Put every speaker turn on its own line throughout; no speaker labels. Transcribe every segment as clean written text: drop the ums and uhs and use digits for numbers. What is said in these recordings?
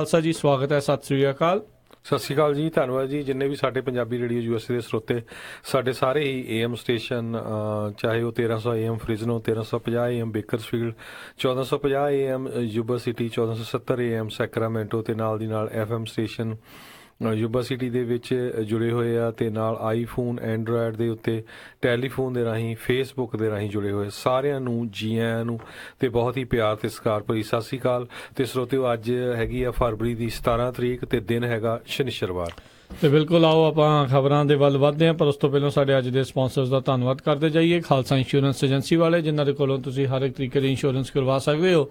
ਖਾਲਸਾ ਜੀ, ਸਵਾਗਤ ਹੈ। ਸਤਿ ਸ੍ਰੀ ਅਕਾਲ।
ਸਤਿ ਸ਼੍ਰੀ ਅਕਾਲ ਜੀ, ਧੰਨਵਾਦ ਜੀ। ਜਿੰਨੇ ਵੀ ਸਾਡੇ ਪੰਜਾਬੀ ਰੇਡੀਓ ਯੂਐਸਏ ਦੇ ਸਰੋਤੇ, ਸਾਡੇ ਸਾਰੇ ਹੀ ਏਐਮ ਸਟੇਸ਼ਨ, ਚਾਹੇ ਉਹ 1300 am Fresno, 1350 am Bakersfield, 1450 am Yuba city, 1470 am Sacramento, ਤੇ ਨਾਲ ਦੀ ਨਾਲ ਐਫਐਮ ਸਟੇਸ਼ਨ ਯੂਬਾ ਸਿਟੀ ਦੇ ਵਿੱਚ ਜੁੜੇ ਹੋਏ ਆ, ਤੇ ਨਾਲ ਆਈਫੋਨ, ਐਂਡਰਾਇਡ ਦੇ ਉੱਤੇ ਟੈਲੀਫੋਨ ਦੇ ਰਾਹੀਂ, ਫੇਸਬੁੱਕ ਦੇ ਰਾਹੀਂ ਜੁੜੇ ਹੋਏ ਸਾਰਿਆਂ ਨੂੰ ਜੀ ਆਇਆਂ ਨੂੰ ਤੇ ਬਹੁਤ ਹੀ ਪਿਆਰ ਤੇ ਸਤਿਕਾਰ ਭਰੀ ਸਤਿ ਸ਼੍ਰੀ ਅਕਾਲ। ਤੇ ਸਰੋਤਿਓ, ਅੱਜ ਹੈਗੀ ਆ ਫਰਵਰੀ ਦੀ 17 ਤਰੀਕ ਤੇ ਦਿਨ ਹੈਗਾ ਸ਼ਨੀਚਰਵਾਰ।
ਤੇ ਬਿਲਕੁਲ, ਆਓ ਆਪਾਂ ਖਬਰਾਂ ਦੇ ਵੱਲ ਵੱਧਦੇ ਹਾਂ, ਪਰ ਉਸ ਤੋਂ ਪਹਿਲਾਂ ਸਾਡੇ ਅੱਜ ਦੇ ਸਪਾਂਸਰਸ ਦਾ ਧੰਨਵਾਦ ਕਰਦੇ ਜਾਈਏ। ਖਾਲਸਾ ਇੰਸ਼ੋਰੈਂਸ ਏਜੰਸੀ ਵਾਲੇ, ਜਿਨ੍ਹਾਂ ਦੇ ਕੋਲੋਂ ਤੁਸੀਂ ਹਰ ਇੱਕ ਤਰੀਕੇ ਦੀ ਇੰਸ਼ੋਰੈਂਸ ਕਰਵਾ ਸਕਦੇ ਹੋ।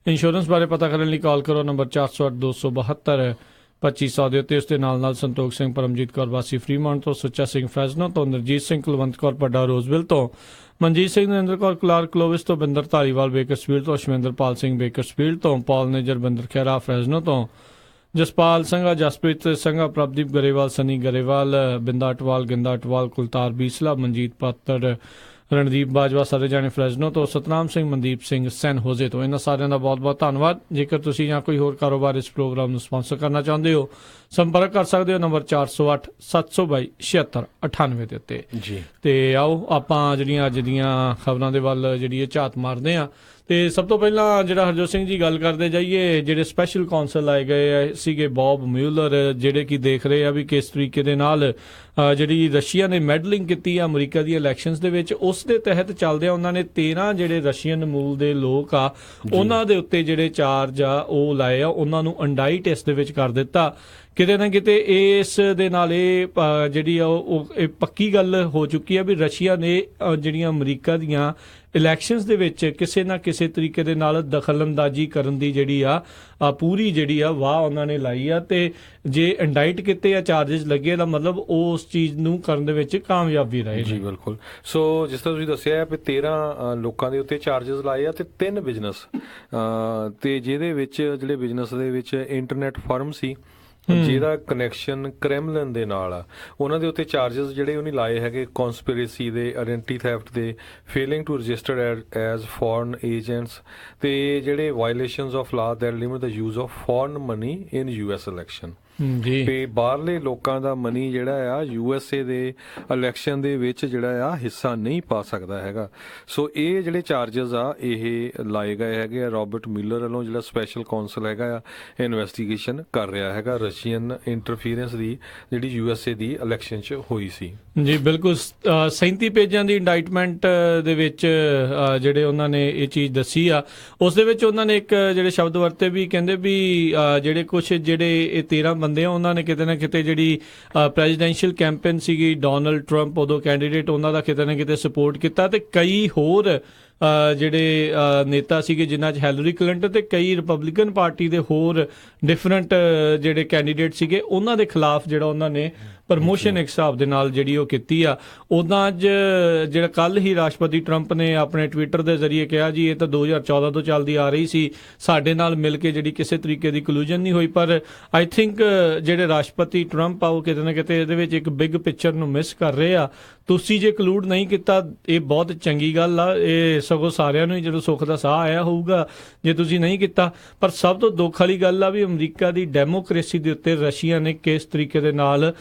ਇੰਸ਼ੋਰੈਂਸ ਬਾਰੇ ਪਤਾ ਕਰਨ ਲਈ ਕਾਲ ਕਰੋ ਨੰਬਰ 408 272 2500 ਦੇ ਉੱਤੇ। ਉਸ ਦੇ ਨਾਲ ਸੰਤੋਖ ਸਿੰਘ, ਪਰਮਜੀਤ ਕੌਰ ਵਾਸੀ ਫਰੀਮਾਨ ਤੋਂ, ਸੁੱਚਾ ਸਿੰਘ ਫਰੈਜ਼ਨੋ ਤੋਂ, ਨਰਜੀਤ ਸਿੰਘ ਕੁਲਵੰਤ ਕੌਰ ਪੱਡਾ ਰੋਜ਼ਵਿਲ ਤੋਂ, ਮਨਜੀਤ ਸਿੰਘ ਨਰਿੰਦਰ ਕੌਰ ਕਲਾਰ ਕਲੋਵਿਸ ਤੋਂ, ਬਿੰਦਰ ਧਾਰੀਵਾਲ ਬੇਕਰਸਫੀਲਡ ਤੋਂ, ਸ਼ਮਿੰਦਰਪਾਲ ਸਿੰਘ ਬੇਕਰਸਫੀਲਡ ਤੋਂ, ਪਾਲ ਨੇਜਰ ਬਿੰਦਰ ਖਹਿਰਾ ਫਰੈਜ਼ਨੋ ਤੋਂ, ਜਸਪਾਲ ਸੰਘਾ, ਜਸਪ੍ਰੀਤ ਸੰਘਾ, ਪ੍ਰਭਦੀਪ ਗਰੇਵਾਲ, ਸਨੀ ਗਰੇਵਾਲ, ਬਿੰਦਾ ਅਟਵਾਲ, ਗਿੰਦਾ ਅਟਵਾਲ, ਕੁਲਤਾਰ ਬੀਸਲਾ, ਮਨਜੀਤ ਪਾਤਰ, ਰਣਦੀਪ ਬਾਜਵਾ, ਸਾਰੇ ਜਾਣੇ ਫਰੈਜ਼ਨੋ ਤੋਂ, ਸਤਨਾਮ ਸਿੰਘ, ਮਨਦੀਪ ਸਿੰਘ ਸੈਨ ਹੋਜ਼ੇ ਤੋਂ। ਇਹਨਾਂ ਸਾਰਿਆਂ ਦਾ ਬਹੁਤ ਬਹੁਤ ਧੰਨਵਾਦ। ਜੇਕਰ ਤੁਸੀਂ ਜਾਂ ਕੋਈ ਹੋਰ ਕਾਰੋਬਾਰ ਇਸ ਪ੍ਰੋਗਰਾਮ ਨੂੰ ਸਪਾਂਸਰ ਕਰਨਾ ਚਾਹੁੰਦੇ ਹੋ, ਸੰਪਰਕ ਕਰ ਸਕਦੇ ਹੋ ਨੰਬਰ 408 722 7698 ਦੇ ਉੱਤੇ
ਜੀ।
ਤੇ ਆਓ ਆਪਾਂ ਜਿਹੜੀਆਂ ਅੱਜ ਦੀਆਂ ਖਬਰਾਂ ਦੇ ਵੱਲ ਜਿਹੜੀ ਝਾਤ ਮਾਰਦੇ ਹਾਂ। ਤੇ ਸਭ ਤੋਂ ਪਹਿਲਾਂ ਜਿਹੜਾ ਹਰਜੋਤ ਸਿੰਘ ਜੀ ਗੱਲ ਕਰਦੇ ਜਾਈਏ, ਜਿਹੜੇ ਸਪੈਸ਼ਲ ਕੌਂਸਲ ਆਏ ਗਏ ਸੀਗੇ ਬੌਬ ਮਿਊਲਰ, ਜਿਹੜੇ ਕਿ ਦੇਖ ਰਹੇ ਆ ਵੀ ਕਿਸ ਤਰੀਕੇ ਦੇ ਨਾਲ ਜਿਹੜੀ ਰਸ਼ੀਆ ਨੇ ਮੈਡਲਿੰਗ ਕੀਤੀ ਆ ਅਮਰੀਕਾ ਦੀ ਇਲੈਕਸ਼ਨਸ ਦੇ ਵਿੱਚ, ਉਸ ਦੇ ਤਹਿਤ ਚੱਲਦਿਆਂ ਉਹਨਾਂ ਨੇ 13 ਜਿਹੜੇ ਰਸ਼ੀਅਨ ਮੂਲ ਦੇ ਲੋਕ ਆ ਉਹਨਾਂ ਦੇ ਉੱਤੇ ਜਿਹੜੇ ਚਾਰਜ ਆ ਉਹ ਲਾਏ ਆ, ਉਹਨਾਂ ਨੂੰ ਅੰਡਾਈਟ ਇਸ ਦੇ ਵਿੱਚ ਕਰ ਦਿੱਤਾ। ਕਿਤੇ ਨਾ ਕਿਤੇ ਇਸ ਦੇ ਨਾਲ ਇਹ ਜਿਹੜੀ ਆ ਉਹ ਪੱਕੀ ਗੱਲ ਹੋ ਚੁੱਕੀ ਆ ਵੀ ਰਸ਼ੀਆ ਨੇ ਜਿਹੜੀਆਂ ਅਮਰੀਕਾ ਦੀਆਂ ਇਲੈਕਸ਼ਨਸ ਦੇ ਵਿੱਚ ਕਿਸੇ ਨਾ ਕਿਸੇ ਤਰੀਕੇ ਦੇ ਨਾਲ ਦਖਲਅੰਦਾਜ਼ੀ ਕਰਨ ਦੀ ਜਿਹੜੀ ਆ ਪੂਰੀ ਜਿਹੜੀ ਆ ਵਾਹ ਉਹਨਾਂ ਨੇ ਲਾਈ ਆ। ਤੇ ਜੇ ਇੰਡਾਈਟ ਕੀਤੇ ਆ, ਚਾਰਜਸ ਲੱਗੇ, ਦਾ ਮਤਲਬ ਉਸ ਚੀਜ਼ ਨੂੰ ਕਰਨ ਦੇ ਵਿੱਚ ਕਾਮਯਾਬੀ ਰਹੇ
ਜੀ। ਬਿਲਕੁਲ। ਸੋ ਜਿਸ ਤਰ੍ਹਾਂ ਤੁਸੀਂ ਦੱਸਿਆ ਹੈ ਵੀ 13 ਲੋਕਾਂ ਦੇ ਉੱਤੇ ਚਾਰਜਸ ਲਾਏ ਆ ਤੇ 3 ਬਿਜ਼ਨਸ, ਤੇ ਜਿਹਦੇ ਵਿੱਚ ਜਿਹੜੇ ਬਿਜ਼ਨਸ ਦੇ ਵਿੱਚ ਇੰਟਰਨੈਟ ਫਰਮ ਸੀ ਜਿਹਦਾ ਕਨੈਕਸ਼ਨ ਕ੍ਰੈਮਲਿਨ ਦੇ ਨਾਲ ਆ, ਉਹਨਾਂ ਦੇ ਉੱਤੇ ਚਾਰਜਸ ਜਿਹੜੇ ਉਹਨੇ ਲਾਏ ਹੈਗੇ ਕੌਨਸਪੀਰੇਸੀ ਦੇ, ਆਇਡੈਂਟੀ ਥੈਫਟ ਦੇ, failing to registered as foreign agents, ਤੇ ਜਿਹੜੇ violations of law that limit the use of foreign money in US election. ਤੇ ਬਾਹਰਲੇ ਲੋਕਾਂ ਦਾ ਮਨੀ ਜਿਹੜਾ ਆ ਯੂਐਸਏ ਦੇ ਇਲੈਕਸ਼ਨ ਦੇ ਵਿੱਚ ਜਿਹੜਾ ਆ ਹਿੱਸਾ ਨਹੀਂ ਪਾ ਸਕਦਾ ਹੈਗਾ। ਸੋ ਇਹ ਜਿਹੜੇ ਚਾਰਜਸ ਆ ਇਹ ਲਾਏ ਗਏ ਹੈਗੇ ਆ ਰਾਬਰਟ ਮਿਲਰ ਵੱਲੋਂ, ਜਿਹੜਾ ਸਪੈਸ਼ਲ ਕੌਂਸਲ ਹੈਗਾ ਆ ਇਨਵੈਸਟੀਗੇਸ਼ਨ ਕਰ ਰਿਹਾ ਹੈਗਾ ਰਸ਼ੀਅਨ ਇੰਟਰਫੀਰੈਂਸ ਦੀ ਜਿਹੜੀ ਯੂਐਸਏ ਦੀ ਇਲੈਕਸ਼ਨ 'ਚ ਹੋਈ ਸੀ। ਜੀ ਬਿਲਕੁਲ।
37 ਪੇਜਾਂ ਦੀ ਇੰਡਾਈਟਮੈਂਟ ਦੇ ਵਿੱਚ ਜਿਹੜੇ ਉਹਨਾਂ ਨੇ ਇਹ ਚੀਜ਼ ਦੱਸੀ ਆ, ਉਸ ਦੇ ਵਿੱਚ ਉਹਨਾਂ ਨੇ ਇੱਕ ਜਿਹੜੇ ਸ਼ਬਦ ਵਰਤੇ ਵੀ, ਕਹਿੰਦੇ ਵੀ ਜਿਹੜੇ ਕੁਛ ਜਿਹੜੇ ਇਹ 13 ਬੰਦੇ ਆ, ਉਹਨਾਂ ਨੇ ਕਿਤੇ ਨਾ ਕਿਤੇ ਜਿਹੜੀ ਪ੍ਰੈਜ਼ੀਡੈਂਸ਼ੀਅਲ ਕੈਂਪੇਨ ਸੀਗੀ ਡੋਨਲਡ ਟਰੰਪ ਉਦੋਂ ਕੈਂਡੀਡੇਟ, ਉਹਨਾਂ ਦਾ ਕਿਤੇ ਨਾ ਕਿਤੇ ਸਪੋਰਟ ਕੀਤਾ। ਤੇ ਕਈ ਹੋਰ ਜਿਹੜੇ ਨੇਤਾ ਸੀਗੇ ਜਿਨ੍ਹਾਂ 'ਚ ਹੈਲਰੀ ਕਲਿੰਟਨ ਤੇ ਕਈ ਰਿਪਬਲਿਕਨ ਪਾਰਟੀ ਦੇ ਹੋਰ ਡਿਫਰੈਂਟ ਜਿਹੜੇ ਕੈਂਡੀਡੇਟ ਸੀਗੇ, ਉਹਨਾਂ ਦੇ ਖਿਲਾਫ ਜਿਹੜਾ ਉਹਨਾਂ ਨੇ ਪ੍ਰਮੋਸ਼ਨ ਇੱਕ ਹਿਸਾਬ ਦੇ ਨਾਲ ਜਿਹੜੀ ਉਹ ਕੀਤੀ ਆ। ਉੱਦਾਂ ਅੱਜ ਜਿਹੜਾ ਕੱਲ ਹੀ ਰਾਸ਼ਟਰਪਤੀ ਟਰੰਪ ਨੇ ਆਪਣੇ ਟਵਿੱਟਰ ਦੇ ਜ਼ਰੀਏ ਕਿਹਾ ਜੀ ਇਹ ਤਾਂ 2014 ਤੋਂ ਚੱਲਦੀ ਆ ਰਹੀ ਸੀ, ਸਾਡੇ ਨਾਲ ਮਿਲ ਕੇ ਜਿਹੜੀ ਕਿਸੇ ਤਰੀਕੇ ਦੀ ਕਲੂਜਨ ਨਹੀਂ ਹੋਈ। ਪਰ ਆਈ ਥਿੰਕ ਜਿਹੜੇ ਰਾਸ਼ਟਰਪਤੀ ਟਰੰਪ ਆ ਉਹ ਕਿਤੇ ਨਾ ਕਿਤੇ ਇਹਦੇ ਵਿੱਚ ਇੱਕ ਬਿਗ ਪਿਕਚਰ ਨੂੰ ਮਿਸ ਕਰ ਰਹੇ ਆ। ਤੁਸੀਂ ਜੇ ਕਲੂਡ ਨਹੀਂ ਕੀਤਾ, ਇਹ ਬਹੁਤ ਚੰਗੀ ਗੱਲ ਆ, ਇਹ ਸਗੋਂ ਸਾਰਿਆਂ ਨੂੰ ਹੀ ਜਦੋਂ ਸੁੱਖ ਦਾ ਸਾਹ ਆਇਆ ਹੋਊਗਾ ਜੇ ਤੁਸੀਂ ਨਹੀਂ ਕੀਤਾ। ਪਰ ਸਭ ਤੋਂ ਦੁੱਖ ਵਾਲੀ ਗੱਲ ਆ ਵੀ ਅਮਰੀਕਾ ਦੀ ਡੈਮੋਕ੍ਰੇਸੀ ਦੇ ਉੱਤੇ ਰਸ਼ੀਆ ਨੇ ਕਿਸ ਤਰੀਕੇ ਦੇ ਨਾਲ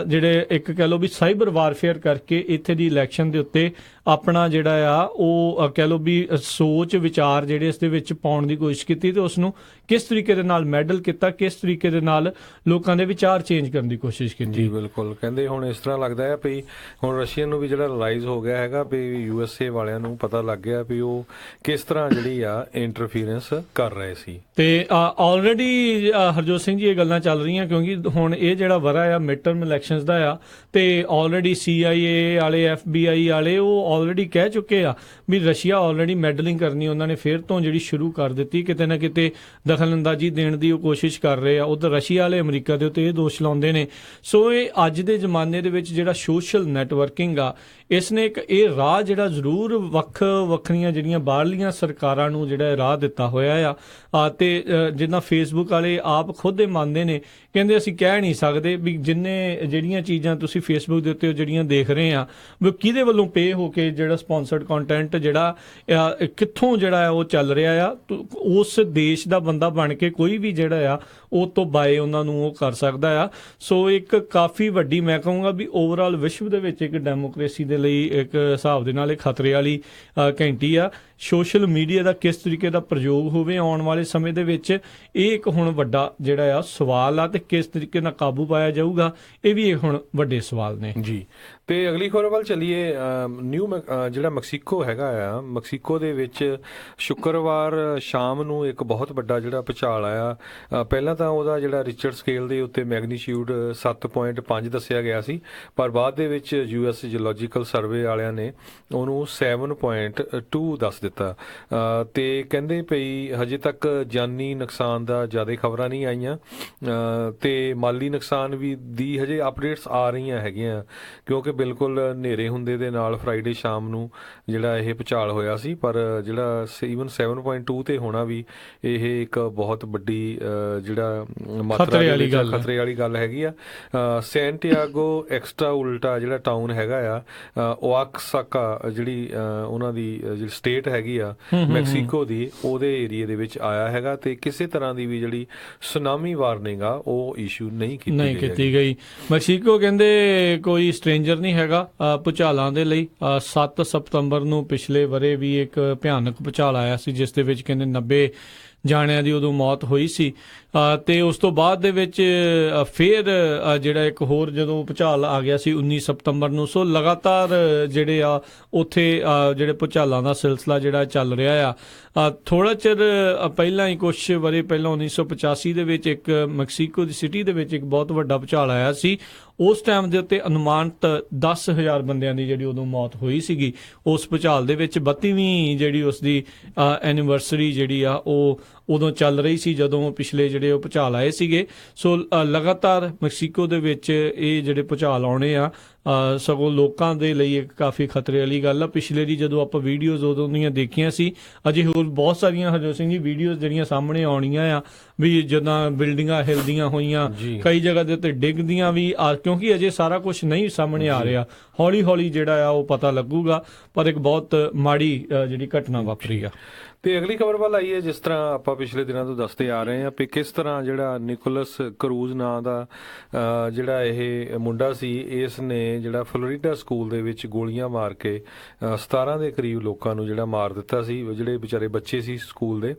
ਜਿਹੜੇ ਇੱਕ ਕਹਿ ਲਓ ਵੀ ਸਾਈਬਰ ਵਾਰਫੇਅਰ ਕਰਕੇ ਇੱਥੇ ਦੀ ਇਲੈਕਸ਼ਨ ਦੇ ਉੱਤੇ ਆਪਣਾ ਜਿਹੜਾ ਆ ਉਹ ਕਹਿ ਲਓ ਵੀ ਸੋਚ ਵਿਚਾਰ ਜਿਹੜੇ ਇਸ ਦੇ ਵਿੱਚ ਪਾਉਣ ਦੀ ਕੋਸ਼ਿਸ਼ ਕੀਤੀ, ਤੇ ਉਸ ਨੂੰ ਕਿਸ ਤਰੀਕੇ ਦੇ ਨਾਲ ਮੈਡਲ ਕੀਤਾ, ਕਿਸ ਤਰੀਕੇ ਦੇ ਨਾਲ ਲੋਕਾਂ ਦੇ ਵਿਚਾਰ ਚੇਂਜ ਕਰਨ ਦੀ ਕੋਸ਼ਿਸ਼ ਕੀਤੀ।
ਜੀ ਬਿਲਕੁਲ। ਕਹਿੰਦੇ ਹੁਣ ਇਸ ਤਰ੍ਹਾਂ ਲੱਗਦਾ ਹੈ ਵੀ ਹੁਣ ਰਸ਼ੀਅਨ ਨੂੰ ਵੀ ਜਿਹੜਾ ਰਿਲਾਈਜ਼ ਹੋ ਗਿਆ ਹੈਗਾ ਵੀ ਯੂਐਸਏ ਵਾਲਿਆਂ ਨੂੰ ਪਤਾ ਲੱਗ ਗਿਆ ਵੀ ਉਹ ਕਿਸ ਤਰ੍ਹਾਂ ਜਿਹੜੀ ਆ ਇੰਟਰਫੀਰੈਂਸ ਕਰ ਰਹੇ ਸੀ।
ਤੇ ਆਲਰੇਡੀ ਹਰਜੋਤ ਸਿੰਘ ਜੀ ਇਹ ਗੱਲਾਂ ਚੱਲ ਰਹੀਆਂ, ਕਿਉਂਕਿ ਹੁਣ ਇਹ ਜਿਹੜਾ ਵਰਾ ਆ ਮਿਡ ਟਰਮ ਇਲੈਕਸ਼ਨਸ ਦਾ ਆ, ਤੇ ਆਲਰੇਡੀ CIA ਵਾਲੇ, FBI ਵਾਲੇ ਉਹ ਆਲਰੇਡੀ ਕਹਿ ਚੁੱਕੇ ਆ ਵੀ ਰਸ਼ੀਆ ਆਲਰੇਡੀ ਮੈਡਲਿੰਗ ਕਰਨੀ ਉਹਨਾਂ ਨੇ ਫਿਰ ਤੋਂ ਜਿਹੜੀ ਸ਼ੁਰੂ ਕਰ ਦਿੱਤੀ, ਕਿਤੇ ਨਾ ਕਿਤੇ ਦਖਲਅੰਦਾਜ਼ੀ ਦੇਣ ਦੀ ਉਹ ਕੋਸ਼ਿਸ਼ ਕਰ ਰਹੇ ਆ। ਉਧਰ ਰਸ਼ੀਆ ਵਾਲੇ ਅਮਰੀਕਾ ਦੇ ਉੱਤੇ ਇਹ ਦੋਸ਼ ਲਾਉਂਦੇ ਨੇ। ਸੋ ਇਹ ਅੱਜ ਦੇ ਜ਼ਮਾਨੇ ਦੇ ਵਿੱਚ ਜਿਹੜਾ ਸੋਸ਼ਲ ਨੈਟਵਰਕਿੰਗ ਆ, ਇਸ ਨੇ ਇੱਕ ਇਹ ਰਾਹ ਜਿਹੜਾ ਜ਼ਰੂਰ ਵੱਖਰੀਆਂ ਜਿਹੜੀਆਂ ਬਾਹਰਲੀਆਂ ਸਰਕਾਰਾਂ ਨੂੰ ਜਿਹੜਾ ਰਾਹ ਦਿੱਤਾ ਹੋਇਆ ਆ। ਤੇ ਜਿੱਦਾਂ ਫੇਸਬੁੱਕ ਵਾਲੇ ਆਪ ਖੁਦ ਇਹ ਮੰਨਦੇ ਨੇ, ਕਹਿੰਦੇ ਅਸੀਂ ਕਹਿ ਨਹੀਂ ਸਕਦੇ ਵੀ ਜਿੰਨੇ ਜਿਹੜੀਆਂ ਚੀਜ਼ਾਂ ਤੁਸੀਂ ਫੇਸਬੁੱਕ ਦੇ ਉੱਤੇ ਜਿਹੜੀਆਂ ਦੇਖ ਰਹੇ ਆ ਵੀ ਕਿਹਦੇ ਵੱਲੋਂ ਪੇ ਹੋ ਕੇ ਜਿਹੜਾ ਸਪਾਂਸਰਡ ਕੰਟੈਂਟ ਜਿਹੜਾ ਕਿੱਥੋਂ ਜਿਹੜਾ ਉਹ ਚੱਲ ਰਿਹਾ ਆ। ਉਸ ਦੇਸ਼ ਦਾ ਬੰਦਾ ਬਣ ਕੇ ਕੋਈ ਵੀ ਜਿਹੜਾ ਆ ਉਹ ਤੋਂ ਬਾਏ ਉਹਨਾਂ ਨੂੰ ਉਹ ਕਰ ਸਕਦਾ ਆ। ਸੋ ਇੱਕ ਕਾਫੀ ਵੱਡੀ ਮੈਂ ਕਹੂੰਗਾ ਵੀ ਓਵਰਆਲ ਵਿਸ਼ਵ ਦੇ ਵਿੱਚ ਇੱਕ ਡੈਮੋਕ੍ਰੇਸੀ ਦੇ ਲਈ ਇੱਕ ਹਿਸਾਬ ਦੇ ਨਾਲ ਇਹ ਖਤਰੇ ਵਾਲੀ ਘੰਟੀ ਆ। ਸੋਸ਼ਲ ਮੀਡੀਆ ਦਾ ਕਿਸ ਤਰੀਕੇ ਦਾ ਪ੍ਰਯੋਗ ਹੋਵੇ ਆਉਣ ਵਾਲੇ ਸਮੇਂ ਦੇ ਵਿੱਚ, ਇਹ ਇੱਕ ਹੁਣ ਵੱਡਾ ਜਿਹੜਾ ਆ ਸਵਾਲ ਆ, ਤੇ ਕਿਸ ਤਰੀਕੇ ਨਾਲ ਕਾਬੂ ਪਾਇਆ ਜਾਊਗਾ ਇਹ ਵੀ ਹੁਣ ਵੱਡੇ ਸਵਾਲ ਨੇ
ਜੀ। ਤੇ ਅਗਲੀ ਖਬਰ ਵੱਲ ਚੱਲੀਏ। ਜਿਹੜਾ ਮੈਕਸੀਕੋ ਹੈਗਾ ਆ, ਮੈਕਸੀਕੋ ਦੇ ਵਿੱਚ ਸ਼ੁੱਕਰਵਾਰ ਸ਼ਾਮ ਨੂੰ ਇੱਕ ਬਹੁਤ ਵੱਡਾ ਜਿਹੜਾ ਭੂਚਾਲ ਆਇਆ। ਪਹਿਲਾਂ ਤਾਂ ਉਹਦਾ ਜਿਹੜਾ ਰਿਚਰਡ ਸਕੇਲ ਦੇ ਉੱਤੇ ਮੈਗਨੀਟਿਊਡ 7.5 ਦੱਸਿਆ ਗਿਆ ਸੀ, ਪਰ ਬਾਅਦ ਦੇ ਵਿੱਚ US ਜਿਓਲੋਜੀਕਲ ਸਰਵੇ ਵਾਲਿਆਂ ਨੇ ਉਹਨੂੰ 7.2 ਦੱਸ ਦਿੱਤਾ। ਤੇ ਕਹਿੰਦੇ ਪਈ ਹਜੇ ਤੱਕ ਜਾਨੀ ਨੁਕਸਾਨ ਦਾ ਜ਼ਿਆਦਾ ਖਬਰਾਂ ਨਹੀਂ ਆਈਆਂ, ਤੇ ਮਾਲੀ ਨੁਕਸਾਨ ਵੀ ਦੀ ਹਜੇ ਅਪਡੇਟਸ ਆ ਰਹੀਆਂ ਹੈਗੀਆਂ, ਕਿਉਂਕਿ ਬਿਲਕੁਲ ਹਨੇਰੇ ਹੁੰਦੇ ਦੇ ਨਾਲ ਫਰਾਈਡੇ ਸ਼ਾਮ ਨੂੰ ਜਿਹੜਾ ਇਹ ਭੂਚਾਲ ਹੋਇਆ ਸੀ। ਪਰ ਜਿਹੜਾ ਈਵਨ 7.2 ਤੇ ਹੋਣਾ ਵੀ ਇਹ ਇੱਕ ਬਹੁਤ ਵੱਡੀ ਜਿਹੜਾ ਮਾਤਰਾ ਦੇ ਵਿੱਚ ਖਤਰੇ ਵਾਲੀ ਗੱਲ ਹੈਗੀ ਆ। ਸੈਂਟੀਆਗੋ ਐਕਸਟਰਾ ਉਲਟਾ ਜਿਹੜਾ ਟਾਊਨ ਹੈਗਾ ਆ, ਓਆਕਸਾਕਾ ਜਿਹੜੀ ਉਹਨਾਂ ਦੀ ਜਿਹੜੀ ਸਟੇਟ ਹੈਗੀ ਆ ਮੈਕਸੀਕੋ ਦੀ, ਉਹਦੇ ਏਰੀਏ ਦੇ ਵਿੱਚ ਆਇਆ ਹੈਗਾ, ਤੇ ਕਿਸੇ ਤਰ੍ਹਾਂ ਦੀ ਵੀ ਜਿਹੜੀ ਸੁਨਾਮੀ ਵਾਰਨਿੰਗ ਆ ਉਹ ਇਸ਼ੂ ਨਹੀਂ ਕੀਤੀ
ਗਈ। ਮੈਕਸੀਕੋ ਕਹਿੰਦੇ ਕੋਈ ਸਟ੍ਰੇਂਜਰ ਨਹੀਂ ਹੈਗਾ ਭੂਚਾਲਾਂ ਦੇ ਲਈ। 7 ਸਤੰਬਰ ਨੂੰ ਪਿਛਲੇ ਵਰੇ ਵੀ ਇੱਕ ਭਿਆਨਕ ਭੂਚਾਲ ਆਇਆ ਸੀ, ਜਿਸ ਦੇ ਵਿੱਚ ਕਹਿੰਦੇ 90 ਜਾਣਿਆਂ ਦੀ ਉਦੋਂ ਮੌਤ ਹੋਈ ਸੀ। ਤੇ ਉਸ ਤੋਂ ਬਾਅਦ ਦੇ ਵਿੱਚ ਫਿਰ ਜਿਹੜਾ ਇੱਕ ਹੋਰ ਜਦੋਂ ਭੂਚਾਲ ਆ ਗਿਆ ਸੀ 19 ਸਤੰਬਰ ਨੂੰ। ਸੋ ਲਗਾਤਾਰ ਜਿਹੜੇ ਆ ਉੱਥੇ ਜਿਹੜੇ ਭੂਚਾਲਾਂ ਦਾ ਸਿਲਸਿਲਾ ਜਿਹੜਾ ਚੱਲ ਰਿਹਾ ਆ। ਥੋੜਾ ਚਿਰ ਪਹਿਲਾਂ ਹੀ, ਕੁਛ ਵਰੇ ਪਹਿਲਾਂ 1985 ਦੇ ਵਿੱਚ ਇੱਕ ਮੈਕਸੀਕੋ ਦੀ ਸਿਟੀ ਦੇ ਵਿੱਚ ਇੱਕ ਬਹੁਤ ਵੱਡਾ ਭੂਚਾਲ ਆਇਆ ਸੀ। ਉਸ ਟਾਈਮ ਦੇ ਉੱਤੇ ਅਨੁਮਾਨਿਤ 10,000 ਬੰਦਿਆਂ ਦੀ ਜਿਹੜੀ ਉਦੋਂ ਮੌਤ ਹੋਈ ਸੀਗੀ ਉਸ ਭੂਚਾਲ ਦੇ ਵਿੱਚ। 32ਵੀਂ ਜਿਹੜੀ ਉਸ ਦੀ ਐਨੀਵਰਸਰੀ ਜਿਹੜੀ ਆ ਉਹ ਉਦੋਂ ਚੱਲ ਰਹੀ ਸੀ ਜਦੋਂ ਪਿਛਲੇ ਜਿਹੜੇ ਉਹ ਭੂਚਾਲ ਆਏ ਸੀਗੇ। ਸੋ ਲਗਾਤਾਰ ਮੈਕਸੀਕੋ ਦੇ ਵਿੱਚ ਇਹ ਜਿਹੜੇ ਭੂਚਾਲ ਆਉਣੇ ਆ ਸਗੋਂ ਲੋਕਾਂ ਦੇ ਲਈ ਇੱਕ ਕਾਫੀ ਖਤਰੇ ਵਾਲੀ ਗੱਲ ਆ। ਪਿਛਲੇ ਦੀ ਜਦੋਂ ਆਪਾਂ ਵੀਡੀਓਜ਼ ਉਦੋਂ ਦੀਆਂ ਦੇਖੀਆਂ ਸੀ, ਅਜੇ ਹੋਰ ਬਹੁਤ ਸਾਰੀਆਂ ਹਰਜੋਤ ਸਿੰਘ ਜੀ ਵੀਡੀਓਜ਼ ਜਿਹੜੀਆਂ ਸਾਹਮਣੇ ਆਉਣੀਆਂ ਆ ਵੀ ਜਦੋਂ ਬਿਲਡਿੰਗਾਂ ਹਿਲਦੀਆਂ ਹੋਈਆਂ, ਕਈ ਜਗ੍ਹਾ ਦੇ ਉੱਤੇ ਡਿੱਗਦੀਆਂ ਵੀ, ਕਿਉਂਕਿ ਅਜੇ ਸਾਰਾ ਕੁਝ ਨਹੀਂ ਸਾਹਮਣੇ ਆ ਰਿਹਾ। ਹੌਲੀ ਹੌਲੀ ਜਿਹੜਾ ਆ ਉਹ ਪਤਾ ਲੱਗੂਗਾ, ਪਰ ਇੱਕ ਬਹੁਤ ਮਾੜੀ ਜਿਹੜੀ ਘਟਨਾ ਵਾਪਰੀ ਆ।
ਤੇ ਅਗਲੀ ਖਬਰ ਵੱਲ ਆਈਏ। ਜਿਸ ਤਰ੍ਹਾਂ ਆਪਾਂ ਪਿਛਲੇ ਦਿਨਾਂ ਤੋਂ ਦੱਸਦੇ ਆ ਰਹੇ ਹਾਂ ਵੀ ਕਿਸ ਤਰ੍ਹਾਂ ਜਿਹੜਾ ਨਿਕੋਲਸ ਕਰੂਜ਼ ਨਾਂ ਦਾ ਜਿਹੜਾ ਇਹ ਮੁੰਡਾ ਸੀ, ਇਸ ਨੇ ਜਿਹੜਾ ਫਲੋਰੀਡਾ ਸਕੂਲ ਦੇ ਵਿੱਚ ਗੋਲੀਆਂ ਮਾਰ ਕੇ 17 ਦੇ ਕਰੀਬ ਲੋਕਾਂ ਨੂੰ ਜਿਹੜਾ ਮਾਰ ਦਿੱਤਾ ਸੀ, ਜਿਹੜੇ ਵਿਚਾਰੇ ਬੱਚੇ ਸੀ ਸਕੂਲ ਦੇ।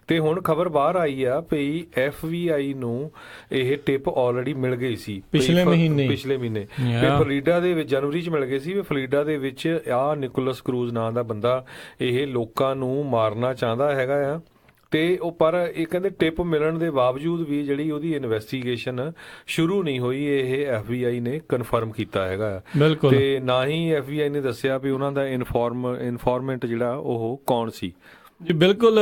ਤੇ ਹੁਣ ਖਬਰ ਬਾਹਰ ਆਈ ਆ ਵੀ FBI ਨੂੰ ਇਹ ਟਿਪ ਆਲਰੇਡੀ ਮਿਲ ਗਈ ਸੀ ਪਿਛਲੇ ਮਹੀਨੇ ਤੇ ਫਲੋਰੀਡਾ ਦੇ ਵਿੱਚ ਜਨਵਰੀ 'ਚ ਮਿਲ ਗਈ ਸੀ ਵੀ ਫਲੋਰੀਡਾ ਦੇ ਵਿੱਚ ਆਹ ਨਿਕੋਲਸ ਕਰੂਜ਼ ਨਾਂ ਦਾ ਬੰਦਾ ਇਹ ਲੋਕਾਂ ਨੂੰ ਮਾਰਨਾ ਚਾਹੁੰਦਾ ਹੈਗਾ ਆ। ਤੇ ਉਹ ਪਰ ਇਹ ਕਹਿੰਦੇ ਟਿਪ ਮਿਲਣ ਦੇ ਬਾਵਜੂਦ ਵੀ ਜਿਹੜੀ ਉਹਦੀ ਇਨਵੈਸਟੀਗੇਸ਼ਨ ਸ਼ੁਰੂ ਨਹੀਂ ਹੋਈ, ਇਹ FBI ਨੇ ਕਨਫਰਮ ਕੀਤਾ ਹੈਗਾ। ਤੇ ਨਾ ਹੀ FBI ਨੇ ਦੱਸਿਆ ਵੀ ਉਹਨਾਂ ਦਾ ਇਨਫੋਰਮੈਂਟ ਜਿਹੜਾ ਉਹ ਕੌਣ ਸੀ।
ਜੀ ਬਿਲਕੁਲ।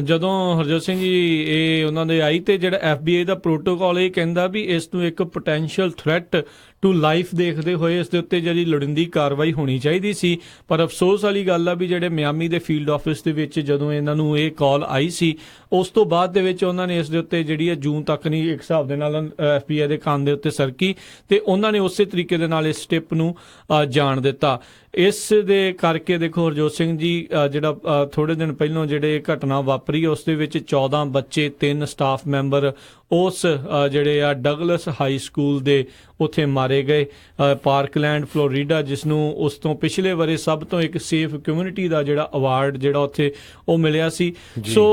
ਜਦੋਂ ਹਰਜੋਤ ਸਿੰਘ ਜੀ ਇਹ ਉਹਨਾਂ ਦੇ ਆਈ ਤੇ ਜਿਹੜਾ FBI ਦਾ ਪ੍ਰੋਟੋਕਾਲ ਇਹ ਕਹਿੰਦਾ ਵੀ ਇਸ ਨੂੰ ਇੱਕ ਪੋਟੈਂਸ਼ੀਅਲ ਥ੍ਰੈਟ ਟੂ ਲਾਈਫ ਦੇਖਦੇ ਹੋਏ ਇਸ ਦੇ ਉੱਤੇ ਜਿਹੜੀ ਲੋੜੀਂਦੀ ਕਾਰਵਾਈ ਹੋਣੀ ਚਾਹੀਦੀ ਸੀ। ਪਰ ਅਫਸੋਸ ਵਾਲੀ ਗੱਲ ਆ ਵੀ ਜਿਹੜੇ ਮਿਆਮੀ ਦੇ ਫੀਲਡ ਆਫਿਸ ਦੇ ਵਿੱਚ ਜਦੋਂ ਇਹਨਾਂ ਨੂੰ ਇਹ ਕਾਲ ਆਈ ਸੀ, ਉਸ ਤੋਂ ਬਾਅਦ ਦੇ ਵਿੱਚ ਉਹਨਾਂ ਨੇ ਇਸ ਦੇ ਉੱਤੇ ਜਿਹੜੀ ਹੈ ਜੂਨ ਤੱਕ ਨਹੀਂ ਇੱਕ ਹਿਸਾਬ ਦੇ ਨਾਲ FBI ਦੇ ਕੰਨ ਦੇ ਉੱਤੇ ਸਰਕੀ, ਤੇ ਉਹਨਾਂ ਨੇ ਉਸੇ ਤਰੀਕੇ ਦੇ ਨਾਲ ਇਸ ਸਟੈਪ ਨੂੰ ਜਾਣ ਦਿੱਤਾ। ਇਸ ਦੇ ਕਰਕੇ ਦੇਖੋ ਹਰਜੋਤ ਸਿੰਘ ਜੀ, ਜਿਹੜਾ ਥੋੜੇ ਦਿਨ ਪਹਿਲਾਂ ਜਿਹੜੇ ਘਟਨਾ ਵਾਪਰੀ ਉਸ ਦੇ ਵਿੱਚ 14 ਬੱਚੇ, 3 ਸਟਾਫ ਮੈਂਬਰ ਉਸ ਜਿਹੜੇ ਆ ਡਗਲਸ ਹਾਈ ਸਕੂਲ ਦੇ ਉੱਥੇ ਮਾਰੇ ਗਏ। ਪਾਰਕਲੈਂਡ ਫਲੋਰੀਡਾ, ਜਿਸ ਨੂੰ ਉਸ ਤੋਂ ਪਿਛਲੇ ਵਰੇ ਸਭ ਤੋਂ ਇੱਕ ਸੇਫ ਕਮਿਊਨਿਟੀ ਦਾ ਜਿਹੜਾ ਅਵਾਰਡ ਜਿਹੜਾ ਉੱਥੇ ਉਹ ਮਿਲਿਆ ਸੀ। ਸੋ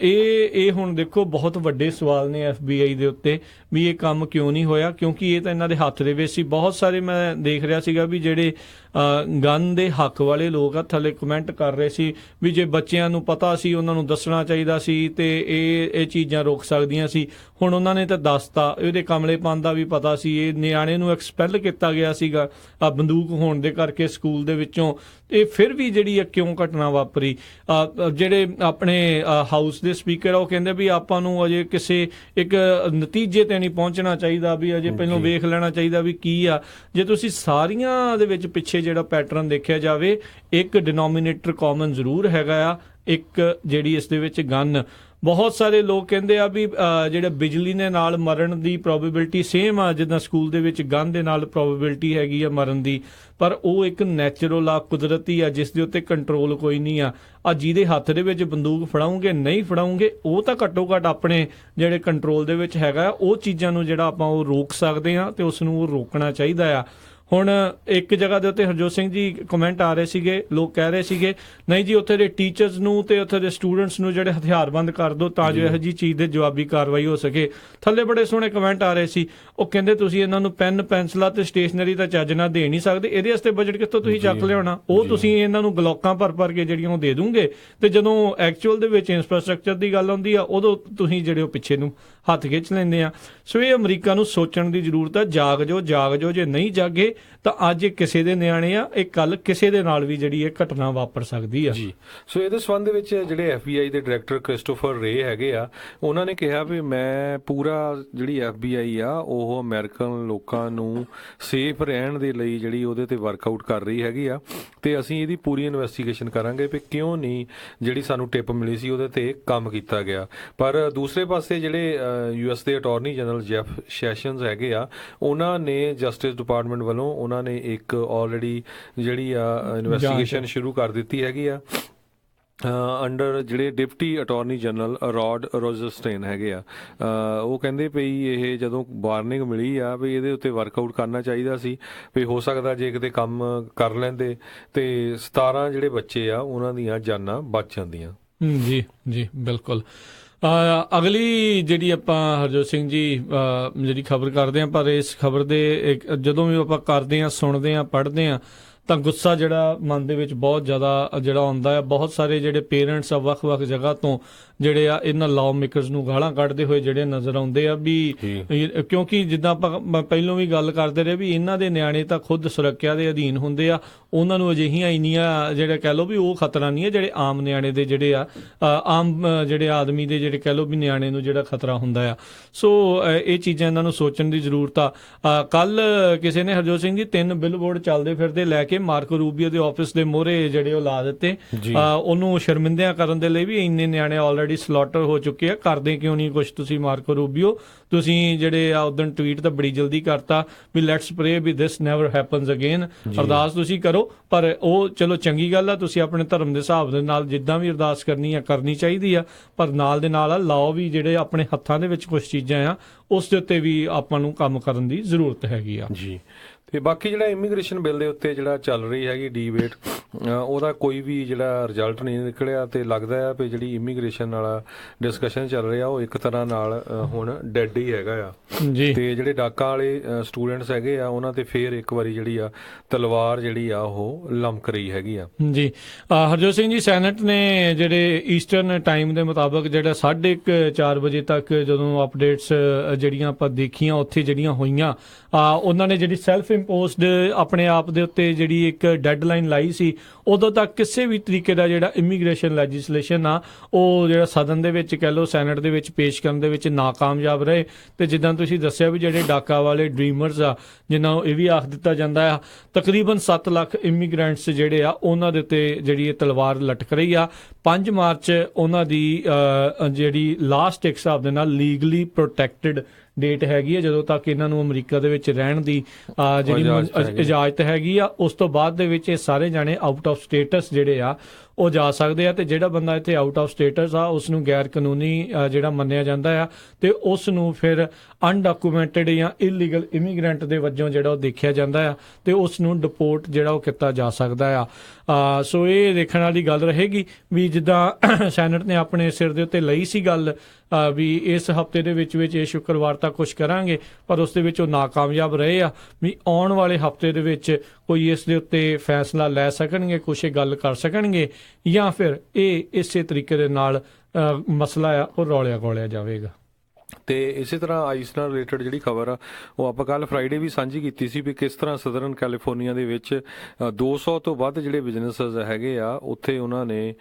ਇਹ ਹੁਣ ਦੇਖੋ ਬਹੁਤ ਵੱਡੇ ਸਵਾਲ ਨੇ FBI ਦੇ ਉੱਤੇ ਵੀ ਇਹ ਕੰਮ ਕਿਉਂ ਨਹੀਂ ਹੋਇਆ, ਕਿਉਂਕਿ ਇਹ ਤਾਂ ਇਹਨਾਂ ਦੇ ਹੱਥ ਦੇ ਵਿੱਚ ਸੀ। ਬਹੁਤ ਸਾਰੇ ਮੈਂ ਦੇਖ ਰਿਹਾ ਸੀਗਾ ਵੀ ਜਿਹੜੇ ਗਨ ਦੇ ਹੱਕ ਵਾਲੇ ਲੋਕ ਆ ਥੱਲੇ ਕਮੈਂਟ ਕਰ ਰਹੇ ਸੀ ਵੀ ਜੇ ਬੱਚਿਆਂ ਨੂੰ ਪਤਾ ਸੀ ਉਹਨਾਂ ਨੂੰ ਦੱਸਣਾ ਚਾਹੀਦਾ ਸੀ ਤੇ ਇਹ ਚੀਜ਼ਾਂ ਰੁਕ ਸਕਦੀਆਂ ਸੀ। ਹੁਣ ਉਹਨਾਂ ਨੇ ਤਾਂ ਦੱਸਤਾ, ਇਹਦੇ ਕਮਲੇਪਨ ਦਾ ਵੀ ਪਤਾ ਸੀ। ਇਹ ਨਿਆਣੇ ਨੂੰ ਐਕਸਪੈਲ ਕੀਤਾ ਗਿਆ ਸੀਗਾ ਬੰਦੂਕ ਹੋਣ ਦੇ ਕਰਕੇ ਸਕੂਲ ਦੇ ਵਿੱਚੋਂ, ਤੇ ਫਿਰ ਵੀ ਜਿਹੜੀ ਆ ਕਿਉਂ ਘਟਨਾ ਵਾਪਰੀ। ਜਿਹੜੇ ਆਪਣੇ ਹਾਊਸ ਦੇ ਸਪੀਕਰ ਆ ਉਹ ਕਹਿੰਦੇ ਵੀ ਆਪਾਂ ਨੂੰ ਅਜੇ ਕਿਸੇ ਇੱਕ ਨਤੀਜੇ ਤੇ ਨਹੀਂ ਪਹੁੰਚਣਾ ਚਾਹੀਦਾ, ਵੀ ਅਜੇ ਪਹਿਲਾਂ ਵੇਖ ਲੈਣਾ ਚਾਹੀਦਾ ਵੀ ਕੀ ਆ। ਜੇ ਤੁਸੀਂ ਸਾਰੀਆਂ ਦੇ ਵਿੱਚ ਪਿੱਛੇ ਜਿਹੜਾ ਪੈਟਰਨ ਦੇਖਿਆ ਜਾਵੇ, ਇੱਕ ਡਿਨੋਮੀਨੇਟਰ ਕਾਮਨ ਜ਼ਰੂਰ ਹੈਗਾ ਆ, ਇੱਕ ਜਿਹੜੀ ਇਸ ਦੇ ਵਿੱਚ ਗਨ ਬਹੁਤ ਸਾਰੇ ਲੋਕ ਕਹਿੰਦੇ ਆ ਵੀ ਜਿਹੜੇ ਬਿਜਲੀ ਦੇ ਨਾਲ ਮਰਨ ਦੀ ਪ੍ਰੋਬੇਬਿਲਿਟੀ ਸੇਮ ਆ ਜਿੱਦਾਂ ਸਕੂਲ ਦੇ ਵਿੱਚ ਗਨ ਦੇ ਨਾਲ ਪ੍ਰੋਬੇਬਿਲਿਟੀ ਹੈਗੀ ਆ ਮਰਨ ਦੀ, ਪਰ ਉਹ ਇੱਕ ਨੈਚੁਰਲ ਆ, ਕੁਦਰਤੀ ਆ, ਜਿਸ ਦੇ ਉੱਤੇ ਕੰਟਰੋਲ ਕੋਈ ਨਹੀਂ ਆ। ਜਿਹਦੇ ਹੱਥ ਦੇ ਵਿੱਚ ਬੰਦੂਕ ਫੜਾਉਂਗੇ ਨਹੀਂ ਫੜਾਉਂਗੇ, ਉਹ ਤਾਂ ਘੱਟੋ ਘੱਟ ਆਪਣੇ ਜਿਹੜੇ ਕੰਟਰੋਲ ਦੇ ਵਿੱਚ ਹੈਗਾ, ਉਹ ਚੀਜ਼ਾਂ ਨੂੰ ਜਿਹੜਾ ਆਪਾਂ ਉਹ ਰੋਕ ਸਕਦੇ ਆ ਤੇ ਉਸ ਨੂੰ ਉਹ ਰੋਕਣਾ ਚਾਹੀਦਾ ਆ। ਹੁਣ ਇੱਕ ਜਗ੍ਹਾ ਦੇ ਉੱਤੇ ਹਰਜੋਤ ਸਿੰਘ ਜੀ ਕਮੈਂਟ ਆ ਰਹੇ ਸੀਗੇ, ਲੋਕ ਕਹਿ ਰਹੇ ਸੀਗੇ ਨਹੀਂ ਜੀ ਉੱਥੇ ਦੇ ਟੀਚਰਸ ਨੂੰ ਤੇ ਉੱਥੇ ਦੇ ਸਟੂਡੈਂਟਸ ਨੂੰ ਜਿਹੜੇ ਹਥਿਆਰਬੰਦ ਕਰ ਦਿਓ ਤਾਂ ਜੋ ਇਹੋ ਜਿਹੀ ਚੀਜ਼ ਦੇ ਜਵਾਬੀ ਕਾਰਵਾਈ ਹੋ ਸਕੇ। ਥੱਲੇ ਬੜੇ ਸੋਹਣੇ ਕਮੈਂਟ ਆ ਰਹੇ ਸੀ, ਉਹ ਕਹਿੰਦੇ ਤੁਸੀਂ ਇਹਨਾਂ ਨੂੰ ਪੈਨ ਪੈਨਸਲਾਂ ਤੇ ਸਟੇਸ਼ਨਰੀ ਤਾਂ ਚੱਜ ਨਾਲ ਦੇ ਨਹੀਂ ਸਕਦੇ, ਇਹਦੇ ਵਾਸਤੇ ਬਜਟ ਕਿੱਥੋਂ ਤੁਸੀਂ ਚੱਕ ਲਿਆਉਣਾ? ਉਹ ਤੁਸੀਂ ਇਹਨਾਂ ਨੂੰ ਗਲੋਕਾਂ ਭਰ ਕੇ ਜਿਹੜੀਆਂ ਉਹ ਦੇ ਦੂੰਗੇ, ਤੇ ਜਦੋਂ ਐਕਚੁਅਲ ਦੇ ਵਿੱਚ ਇਨਫਰਾਸਟ੍ਰਕਚਰ ਦੀ ਗੱਲ ਆਉਂਦੀ ਆ ਉਦੋਂ ਤੁਸੀਂ ਜਿਹੜੇ ਉਹ ਪਿੱਛੇ ਨੂੰ ਹੱਥ ਖਿੱਚ ਲੈਂਦੇ ਆ। ਸੋ ਇਹ ਅਮਰੀਕਾ ਨੂੰ ਸੋਚਣ ਦੀ ਜ਼ਰੂਰਤ ਆ, ਜਾਗ ਜਾਓ, ਜੇ ਨਹੀਂ ਜਾਗੇ ਤਾਂ ਅੱਜ ਕਿਸੇ ਦੇ ਨਿਆਣੇ ਆ, ਇਹ ਕੱਲ ਕਿਸੇ ਦੇ ਨਾਲ ਵੀ ਜਿਹੜੀ ਇਹ ਘਟਨਾ ਵਾਪਰ ਸਕਦੀ ਆ
ਜੀ। ਸੋ ਇਹਦੇ ਸੰਬੰਧ ਵਿੱਚ ਜਿਹੜੇ FBI ਦੇ ਡਾਇਰੈਕਟਰ ਕ੍ਰਿਸਟੋਫਰ ਰੇ ਹੈਗੇ ਆ, ਉਹਨਾਂ ਨੇ ਕਿਹਾ ਵੀ ਮੈਂ ਪੂਰਾ ਜਿਹੜੀ FBI ਆ ਉਹ ਅਮਰੀਕਨ ਲੋਕਾਂ ਨੂੰ ਸੇਫ ਰਹਿਣ ਦੇ ਲਈ ਜਿਹੜੀ ਉਹਦੇ ਤੇ ਵਰਕਆਊਟ ਕਰ ਰਹੀ ਹੈਗੀ ਆ, ਤੇ ਅਸੀਂ ਇਹਦੀ ਪੂਰੀ ਇਨਵੈਸਟੀਗੇਸ਼ਨ ਕਰਾਂਗੇ ਵੀ ਕਿਉਂ ਨਹੀਂ ਜਿਹੜੀ ਸਾਨੂੰ ਟਿਪ ਮਿਲੀ ਸੀ ਉਹਦੇ ਤੇ ਕੰਮ ਕੀਤਾ ਗਿਆ। ਪਰ ਦੂਸਰੇ ਪਾਸੇ ਜਿਹੜੇ US ਦੇ ਅਟਾਰਨੀ ਜਨਰਲ ਜੈਫ ਸੈਸ਼ਨਸ ਹੈਗੇ ਆ, ਉਹਨਾਂ ਨੇ ਜਸਟਿਸ ਡਿਪਾਰਟਮੈਂਟ ਵੱਲੋਂ ਉਹਨਾਂ ਨੇ ਇੱਕ ਆਲਰੇਡੀ ਜਿਹੜੀ ਆ ਇਨਵੈਸਟੀਗੇਸ਼ਨ ਸ਼ੁਰੂ ਕਰ ਦਿੱਤੀ ਹੈਗੀ ਆ ਅੰਡਰ ਜਿਹੜੇ ਡਿਪਟੀ ਅਟਾਰਨੀ ਜਨਰਲ ਰੌਡ ਰੋਜ਼ਸਟੇਨ ਹੈਗੇ ਆ। ਉਹ ਕਹਿੰਦੇ ਪਈ ਇਹ ਜਦੋਂ ਵਾਰਨਿੰਗ ਮਿਲੀ ਆ ਵੀ ਇਹਦੇ ਉੱਤੇ ਵਰਕਆਊਟ ਕਰਨਾ ਚਾਹੀਦਾ ਸੀ, ਵੀ ਹੋ ਸਕਦਾ ਜੇ ਕਿਤੇ ਕੰਮ ਕਰ ਲੈਂਦੇ ਤੇ 17 ਜਿਹੜੇ ਬੱਚੇ ਆ ਉਹਨਾਂ ਦੀਆਂ ਜਾਨਾਂ ਬਚ ਜਾਂਦੀਆਂ।
ਜੀ ਬਿਲਕੁਲ। ਅਗਲੀ ਜਿਹੜੀ ਆਪਾਂ ਹਰਜੋਤ ਸਿੰਘ ਜੀ ਜਿਹੜੀ ਖਬਰ ਕਰਦੇ ਹਾਂ, ਪਰ ਇਸ ਖਬਰ ਦੇ ਜਦੋਂ ਵੀ ਆਪਾਂ ਕਰਦੇ ਹਾਂ, ਸੁਣਦੇ ਹਾਂ, ਪੜ੍ਹਦੇ ਹਾਂ ਤਾਂ ਗੁੱਸਾ ਜਿਹੜਾ ਮਨ ਦੇ ਵਿੱਚ ਬਹੁਤ ਜ਼ਿਆਦਾ ਜਿਹੜਾ ਆਉਂਦਾ ਹੈ। ਬਹੁਤ ਸਾਰੇ ਜਿਹੜੇ ਪੇਰੈਂਟਸ ਆ ਵੱਖ-ਵੱਖ ਜਗ੍ਹਾ ਤੋਂ ਜਿਹੜੇ ਆ ਇਹਨਾਂ ਲਾਅ ਮੇਕਰਸ ਨੂੰ ਗਾਲਾਂ ਕੱਢਦੇ ਹੋਏ ਜਿਹੜੇ ਨਜ਼ਰ ਆਉਂਦੇ ਆ ਵੀ, ਕਿਉਂਕਿ ਜਿੱਦਾਂ ਆਪਾਂ ਪਹਿਲਾਂ ਵੀ ਗੱਲ ਕਰਦੇ ਰਹੇ ਵੀ ਇਹਨਾਂ ਦੇ ਨਿਆਣੇ ਤਾਂ ਖੁਦ ਸੁਰੱਖਿਆ ਦੇ ਅਧੀਨ ਹੁੰਦੇ ਆ, ਉਹਨਾਂ ਨੂੰ ਅਜਿਹੀਆਂ ਇੰਨੀਆਂ ਜਿਹੜੇ ਕਹਿ ਲਓ ਵੀ ਉਹ ਖਤਰਾ ਨਹੀਂ ਹੈ ਜਿਹੜੇ ਆਮ ਨਿਆਣੇ ਦੇ ਜਿਹੜੇ ਆ ਆਮ ਜਿਹੜੇ ਆਦਮੀ ਦੇ ਜਿਹੜੇ ਕਹਿ ਲਓ ਵੀ ਨਿਆਣੇ ਨੂੰ ਜਿਹੜਾ ਖਤਰਾ ਹੁੰਦਾ ਆ। ਸੋ ਇਹ ਚੀਜ਼ਾਂ ਇਹਨਾਂ ਨੂੰ ਸੋਚਣ ਦੀ ਜ਼ਰੂਰਤ ਆ। ਕੱਲ ਕਿਸੇ ਨੇ ਹਰਜੋਤ ਸਿੰਘ ਜੀ 3 ਬਿਲਬੋਰਡ ਚੱਲਦੇ ਫਿਰਦੇ ਲੈ ਕੇ ਮਾਰਕੋ ਰੂਬੀਓ ਦੇ ਆਫਿਸ ਦੇ ਮੂਹਰੇ ਜਿਹੜੇ ਉਹ ਲਾ ਦਿੱਤੇ, ਉਹਨੂੰ ਸ਼ਰਮਿੰਦਿਆਂ ਕਰਨ ਦੇ ਲਈ ਵੀ ਇੰਨੇ ਨਿਆਣੇ ਆਲਰੇਡੀ ਸਲੌਟਰ ਹੋ ਚੁੱਕੇ ਆ, ਕਰਦੇ ਕਿਉਂ ਨਹੀਂ ਕੁਝ ਤੁਸੀਂ ਮਾਰਕੋ ਰੂਬੀਓ? ਤੁਸੀਂ ਜਿਹੜੇ ਆ ਉਦੋਂ ਟਵੀਟ ਤਾਂ ਬੜੀ ਜਲਦੀ ਕਰਤਾ ਵੀ ਲੈਟਸ ਪ੍ਰੇ ਵੀ ਦਿਸ ਨੈਵਰ ਹੈਪਨਸ ਅਗੇਨ, ਅਰਦਾਸ ਤੁਸੀਂ ਕਰੋ। ਪਰ ਉਹ ਚਲੋ ਚੰਗੀ ਗੱਲ ਆ, ਤੁਸੀਂ ਆਪਣੇ ਧਰਮ ਦੇ ਹਿਸਾਬ ਦੇ ਨਾਲ ਜਿੱਦਾਂ ਵੀ ਅਰਦਾਸ ਕਰਨੀ ਆ ਕਰਨੀ ਚਾਹੀਦੀ ਆ, ਪਰ ਨਾਲ ਦੇ ਨਾਲ ਆ ਲਾਓ ਵੀ ਜਿਹੜੇ ਆਪਣੇ ਹੱਥਾਂ ਦੇ ਵਿੱਚ ਕੁਝ ਚੀਜ਼ਾਂ ਆ ਉਸ ਦੇ ਉੱਤੇ ਵੀ ਆਪਾਂ ਨੂੰ ਕੰਮ ਕਰਨ ਦੀ ਜ਼ਰੂਰਤ ਹੈਗੀ ਆ
ਜੀ। ਤੇ ਬਾਕੀ ਜਿਹੜਾ ਇਮੀਗ੍ਰੇਸ਼ਨ ਬਿੱਲ ਦੇ ਉੱਤੇ ਜਿਹੜਾ ਚੱਲ ਰਹੀ ਹੈਗੀ ਡੀਬੇਟ, ਉਹਦਾ ਕੋਈ ਵੀ ਜਿਹੜਾ ਰਿਜ਼ਲਟ ਨਹੀਂ ਨਿਕਲਿਆ, ਤੇ ਲੱਗਦਾ ਆ ਵੀ ਜਿਹੜੀ ਇਮੀਗ੍ਰੇਸ਼ਨ ਵਾਲਾ ਡਿਸਕਸ਼ਨ ਚੱਲ ਰਿਹਾ ਉਹ ਇੱਕ ਤਰ੍ਹਾਂ ਨਾਲ ਹੁਣ ਡੈਡ ਹੀ ਹੈਗਾ ਆ ਜੀ। ਤੇ ਜਿਹੜੇ ਡਾਕਾ ਵਾਲੇ ਸਟੂਡੈਂਟਸ ਹੈਗੇ ਆ ਉਹਨਾਂ ਤੇ ਫੇਰ ਇੱਕ ਵਾਰੀ ਜਿਹੜੀ ਆ ਤਲਵਾਰ ਜਿਹੜੀ ਆ ਉਹ ਲਮਕ ਰਹੀ ਹੈਗੀ ਆ
ਜੀ। ਹਰਜੋਤ ਸਿੰਘ ਜੀ, ਸੈਨੇਟ ਨੇ ਜਿਹੜੇ ਈਸਟਰਨ ਟਾਈਮ ਦੇ ਮੁਤਾਬਕ ਜਿਹੜਾ 4:30 ਵਜੇ ਤੱਕ ਜਦੋਂ ਅਪਡੇਟਸ ਜਿਹੜੀਆਂ ਆਪਾਂ ਦੇਖੀਆਂ ਉੱਥੇ ਜਿਹੜੀਆਂ ਹੋਈਆਂ, ਉਹਨਾਂ ਨੇ ਜਿਹੜੀ ਸੈਲਫ ਇੰਪੋਜ਼ਡ ਆਪਣੇ ਆਪ ਦੇ ਉੱਤੇ ਜਿਹੜੀ ਇੱਕ ਡੈਡਲਾਈਨ ਲਾਈ ਸੀ, ਉਦੋਂ ਤੱਕ ਕਿਸੇ ਵੀ ਤਰੀਕੇ ਦਾ ਜਿਹੜਾ ਇਮੀਗ੍ਰੇਸ਼ਨ ਲੈਜਿਸਲੇਸ਼ਨ ਆ ਉਹ ਜਿਹੜਾ ਸਦਨ ਦੇ ਵਿੱਚ ਕਹਿ ਲਓ ਸੈਨੇਟ ਦੇ ਵਿੱਚ ਪੇਸ਼ ਕਰਨ ਦੇ ਵਿੱਚ ਨਾਕਾਮਯਾਬ ਰਹੇ। ਤੇ ਜਿੱਦਾਂ ਤੁਸੀਂ ਦੱਸਿਆ ਵੀ ਜਿਹੜੇ ਡਾਕਾ ਵਾਲੇ ਡ੍ਰੀਮਰਸ ਆ, ਜਿਨ੍ਹਾਂ ਨੂੰ ਇਹ ਵੀ ਆਖ ਦਿੱਤਾ ਜਾਂਦਾ ਆ ਤਕਰੀਬਨ 7 ਲੱਖ ਇਮੀਗ੍ਰੈਂਟਸ ਜਿਹੜੇ ਆ ਉਹਨਾਂ ਦੇ ਉੱਤੇ ਜਿਹੜੀ ਇਹ ਤਲਵਾਰ ਲਟਕ ਰਹੀ ਆ। 5 ਮਾਰਚ ਉਹਨਾਂ ਦੀ ਜਿਹੜੀ ਲਾਸਟ ਇੱਕ ਹਿਸਾਬ ਦੇ ਨਾਲ ਲੀਗਲੀ ਪ੍ਰੋਟੈਕਟਡ ਡੇਟ ਹੈਗੀ ਆ, ਜਦੋਂ ਤੱਕ ਇਹਨਾਂ ਨੂੰ ਅਮਰੀਕਾ ਦੇ ਵਿੱਚ ਰਹਿਣ ਦੀ ਜਿਹੜੀ ਇਜਾਜ਼ਤ ਹੈਗੀ ਆ। ਉਸ ਤੋਂ ਬਾਅਦ ਦੇ ਵਿੱਚ ਇਹ ਸਾਰੇ ਜਾਣੇ ਆਊਟ ਆਫ ਸਟੇਟਸ ਜਿਹੜੇ ਆ ਉਹ ਜਾ ਸਕਦੇ ਆ, ਤੇ ਜਿਹੜਾ ਬੰਦਾ ਇੱਥੇ ਆਊਟ ਆਫ ਸਟੇਟਸ ਆ ਉਸ ਨੂੰ ਗੈਰ ਕਾਨੂੰਨੀ ਜਿਹੜਾ ਮੰਨਿਆ ਜਾਂਦਾ ਆ, ਤੇ ਉਸ ਨੂੰ ਫਿਰ ਅਨਡਾਕੂਮੈਂਟਡ ਜਾਂ ਇਲੀਗਲ ਇਮੀਗ੍ਰੈਂਟ ਦੇ ਵਜੋਂ ਜਿਹੜਾ ਉਹ ਦੇਖਿਆ ਜਾਂਦਾ ਆ, ਤੇ ਉਸ ਨੂੰ ਡਿਪੋਰਟ ਜਿਹੜਾ ਉਹ ਕੀਤਾ ਜਾ ਸਕਦਾ ਆ। ਸੋ ਇਹ ਦੇਖਣ ਵਾਲੀ ਗੱਲ ਰਹੇਗੀ ਵੀ ਜਿੱਦਾਂ ਸੈਨੇਟ ਨੇ ਆਪਣੇ ਸਿਰ ਦੇ ਉੱਤੇ ਲਈ ਸੀ ਗੱਲ ਵੀ ਇਸ ਹਫਤੇ ਦੇ ਵਿੱਚ ਇਹ ਸ਼ੁੱਕਰਵਾਰ ਤੱਕ ਕੁਝ ਕਰਾਂਗੇ, ਪਰ ਉਸ ਦੇ ਵਿੱਚ ਉਹ ਨਾਕਾਮਯਾਬ ਰਹੇ ਆ ਵੀ ਆਉਣ ਵਾਲੇ ਹਫਤੇ ਦੇ ਵਿੱਚ ਕੋਈ ਇਸ ਦੇ ਉੱਤੇ ਫੈਸਲਾ ਲੈ ਸਕਣਗੇ, ਕੁਛ ਗੱਲ ਕਰ ਸਕਣਗੇ, ਜਾਂ ਫਿਰ ਇਹ ਇਸੇ ਤਰੀਕੇ ਦੇ ਨਾਲ ਮਸਲਾ ਆ ਉਹ ਰੌਲਿਆ ਗੋਲਿਆ ਜਾਵੇਗਾ।
ਤੇ ਇਸੇ ਤਰ੍ਹਾਂ ਆਈਸ ਨਾਲ ਰਿਲੇਟਡ ਜਿਹੜੀ ਖਬਰ ਆ ਉਹ ਆਪਾਂ ਕੱਲ ਫਰਾਈਡੇ ਵੀ ਸਾਂਝੀ ਕੀਤੀ ਸੀ ਵੀ ਕਿਸ ਤਰ੍ਹਾਂ ਸਦਰਨ ਕੈਲੀਫੋਰਨੀਆ ਦੇ ਵਿੱਚ 200 ਤੋਂ ਵੱਧ ਜਿਹੜੇ ਬਿਜ਼ਨੈਸਸ ਹੈਗੇ ਆ ਉੱਥੇ ਉਹਨਾਂ ਨੇ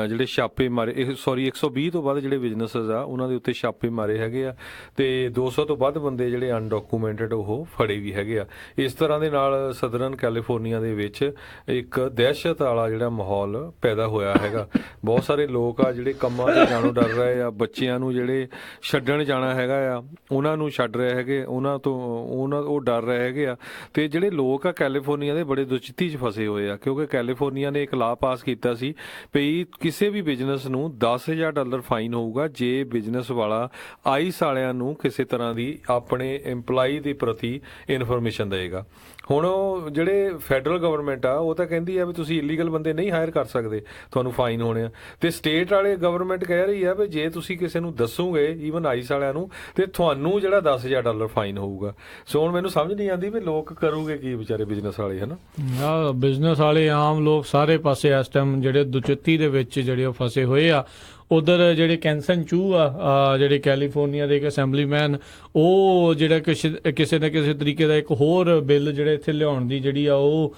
ਜਿਹੜੇ ਛਾਪੇ ਮਾਰੇ 120 ਤੋਂ ਵੱਧ ਜਿਹੜੇ ਬਿਜ਼ਨੈਸਸ ਆ ਉਹਨਾਂ ਦੇ ਉੱਤੇ ਛਾਪੇ ਮਾਰੇ ਹੈਗੇ ਆ ਤੇ 200 ਤੋਂ ਵੱਧ ਬੰਦੇ ਜਿਹੜੇ ਅਨਡਾਕੂਮੈਂਟਡ ਉਹ ਫੜੇ ਵੀ ਹੈਗੇ ਆ। ਇਸ ਤਰ੍ਹਾਂ ਦੇ ਨਾਲ ਸਦਰਨ ਕੈਲੀਫੋਰਨੀਆ ਦੇ ਵਿੱਚ ਇੱਕ ਦਹਿਸ਼ਤ ਵਾਲਾ ਜਿਹੜਾ ਮਾਹੌਲ ਪੈਦਾ ਹੋਇਆ ਹੈਗਾ। ਬਹੁਤ ਸਾਰੇ ਲੋਕ ਆ ਜਿਹੜੇ ਕੰਮਾਂ ਤੇ ਜਾਣੋਂ ਡਰ ਰਹੇ ਆ, ਬੱਚਿਆਂ ਨੂੰ ਜਿਹੜੇ ਛੱਡਣ ਜਾਣਾ ਹੈਗਾ ਆ ਉਹਨਾਂ ਨੂੰ ਛੱਡ ਰਹੇ ਹੈਗੇ, ਉਹ ਡਰ ਰਹੇ ਹੈਗੇ ਆ। ਤੇ ਜਿਹੜੇ ਲੋਕ ਆ ਕੈਲੀਫੋਰਨੀਆ ਦੇ ਬੜੇ ਦੁਚਿੱਤੀ 'ਚ ਫਸੇ ਹੋਏ ਆ ਕਿਉਂਕਿ ਕੈਲੀਫੋਰਨੀਆ ਨੇ ਇੱਕ ਲਾਅ ਪਾਸ ਕੀਤਾ ਸੀ ਵੀ ਕਿਸੇ ਵੀ ਬਿਜ਼ਨਸ ਨੂੰ $10,000 ਫਾਈਨ ਹੋਊਗਾ ਜੇ ਬਿਜ਼ਨਸ ਵਾਲਾ ਆਈਸ ਵਾਲਿਆਂ ਨੂੰ ਕਿਸੇ ਤਰ੍ਹਾਂ ਦੀ ਆਪਣੇ EMPLOYEE ਦੇ ਪ੍ਰਤੀ ਇਨਫੋਰਮੇਸ਼ਨ ਦੇਵੇਗਾ। ਹੁਣ ਉਹ ਜਿਹੜੇ ਫੈਡਰਲ ਗਵਰਨਮੈਂਟ ਆ ਉਹ ਤਾਂ ਕਹਿੰਦੀ ਆ ਵੀ ਤੁਸੀਂ ਇਲੀਗਲ ਬੰਦੇ ਨਹੀਂ ਹਾਇਰ ਕਰ ਸਕਦੇ, ਤੁਹਾਨੂੰ ਫਾਈਨ ਹੋਣੇ ਆ। ਤੇ ਸਟੇਟ ਵਾਲੇ ਗਵਰਨਮੈਂਟ ਕਹਿ ਰਹੀ ਆ ਵੀ ਜੇ ਤੁਸੀਂ ਕਿਸੇ ਨੂੰ ਦੱਸੋਗੇ ਈਵਨ ਆਈਸ ਵਾਲਿਆਂ ਨੂੰ ਤੇ ਤੁਹਾਨੂੰ ਜਿਹੜਾ $10,000 ਫਾਈਨ ਹੋਊਗਾ। ਸੋ ਹੁਣ ਮੈਨੂੰ ਸਮਝ ਨਹੀਂ ਆਉਂਦੀ ਵੀ ਲੋਕ ਕਰੂਗੇ ਕੀ ਵਿਚਾਰੇ ਬਿਜ਼ਨਸ ਵਾਲੇ, ਹਨਾ।
ਬਿਜ਼ਨਸ ਵਾਲੇ ਆਮ ਲੋਕ ਸਾਰੇ ਪਾਸੇ ਇਸ ਟਾਈਮ ਜਿਹੜੇ ਦੁਚਿੱਤੀ ਦੇ ਵਿੱਚ ਜਿਹੜੇ ਉਹ ਫਸੇ ਹੋਏ ਆ। ਉਧਰ ਜਿਹੜੇ ਕੈਂਸਨ ਚੂ ਆ ਜਿਹੜੇ ਕੈਲੀਫੋਰਨੀਆ ਦੇ ਇੱਕ ਅਸੈਂਬਲੀਮੈਨ, ਉਹ ਜਿਹੜਾ ਕਿਸੇ ਨਾ ਕਿਸੇ ਤਰੀਕੇ ਦਾ ਇੱਕ ਹੋਰ ਬਿੱਲ ਜਿਹੜੇ ਇੱਥੇ ਲਿਆਉਣ ਦੀ ਜਿਹੜੀ ਆ ਉਹ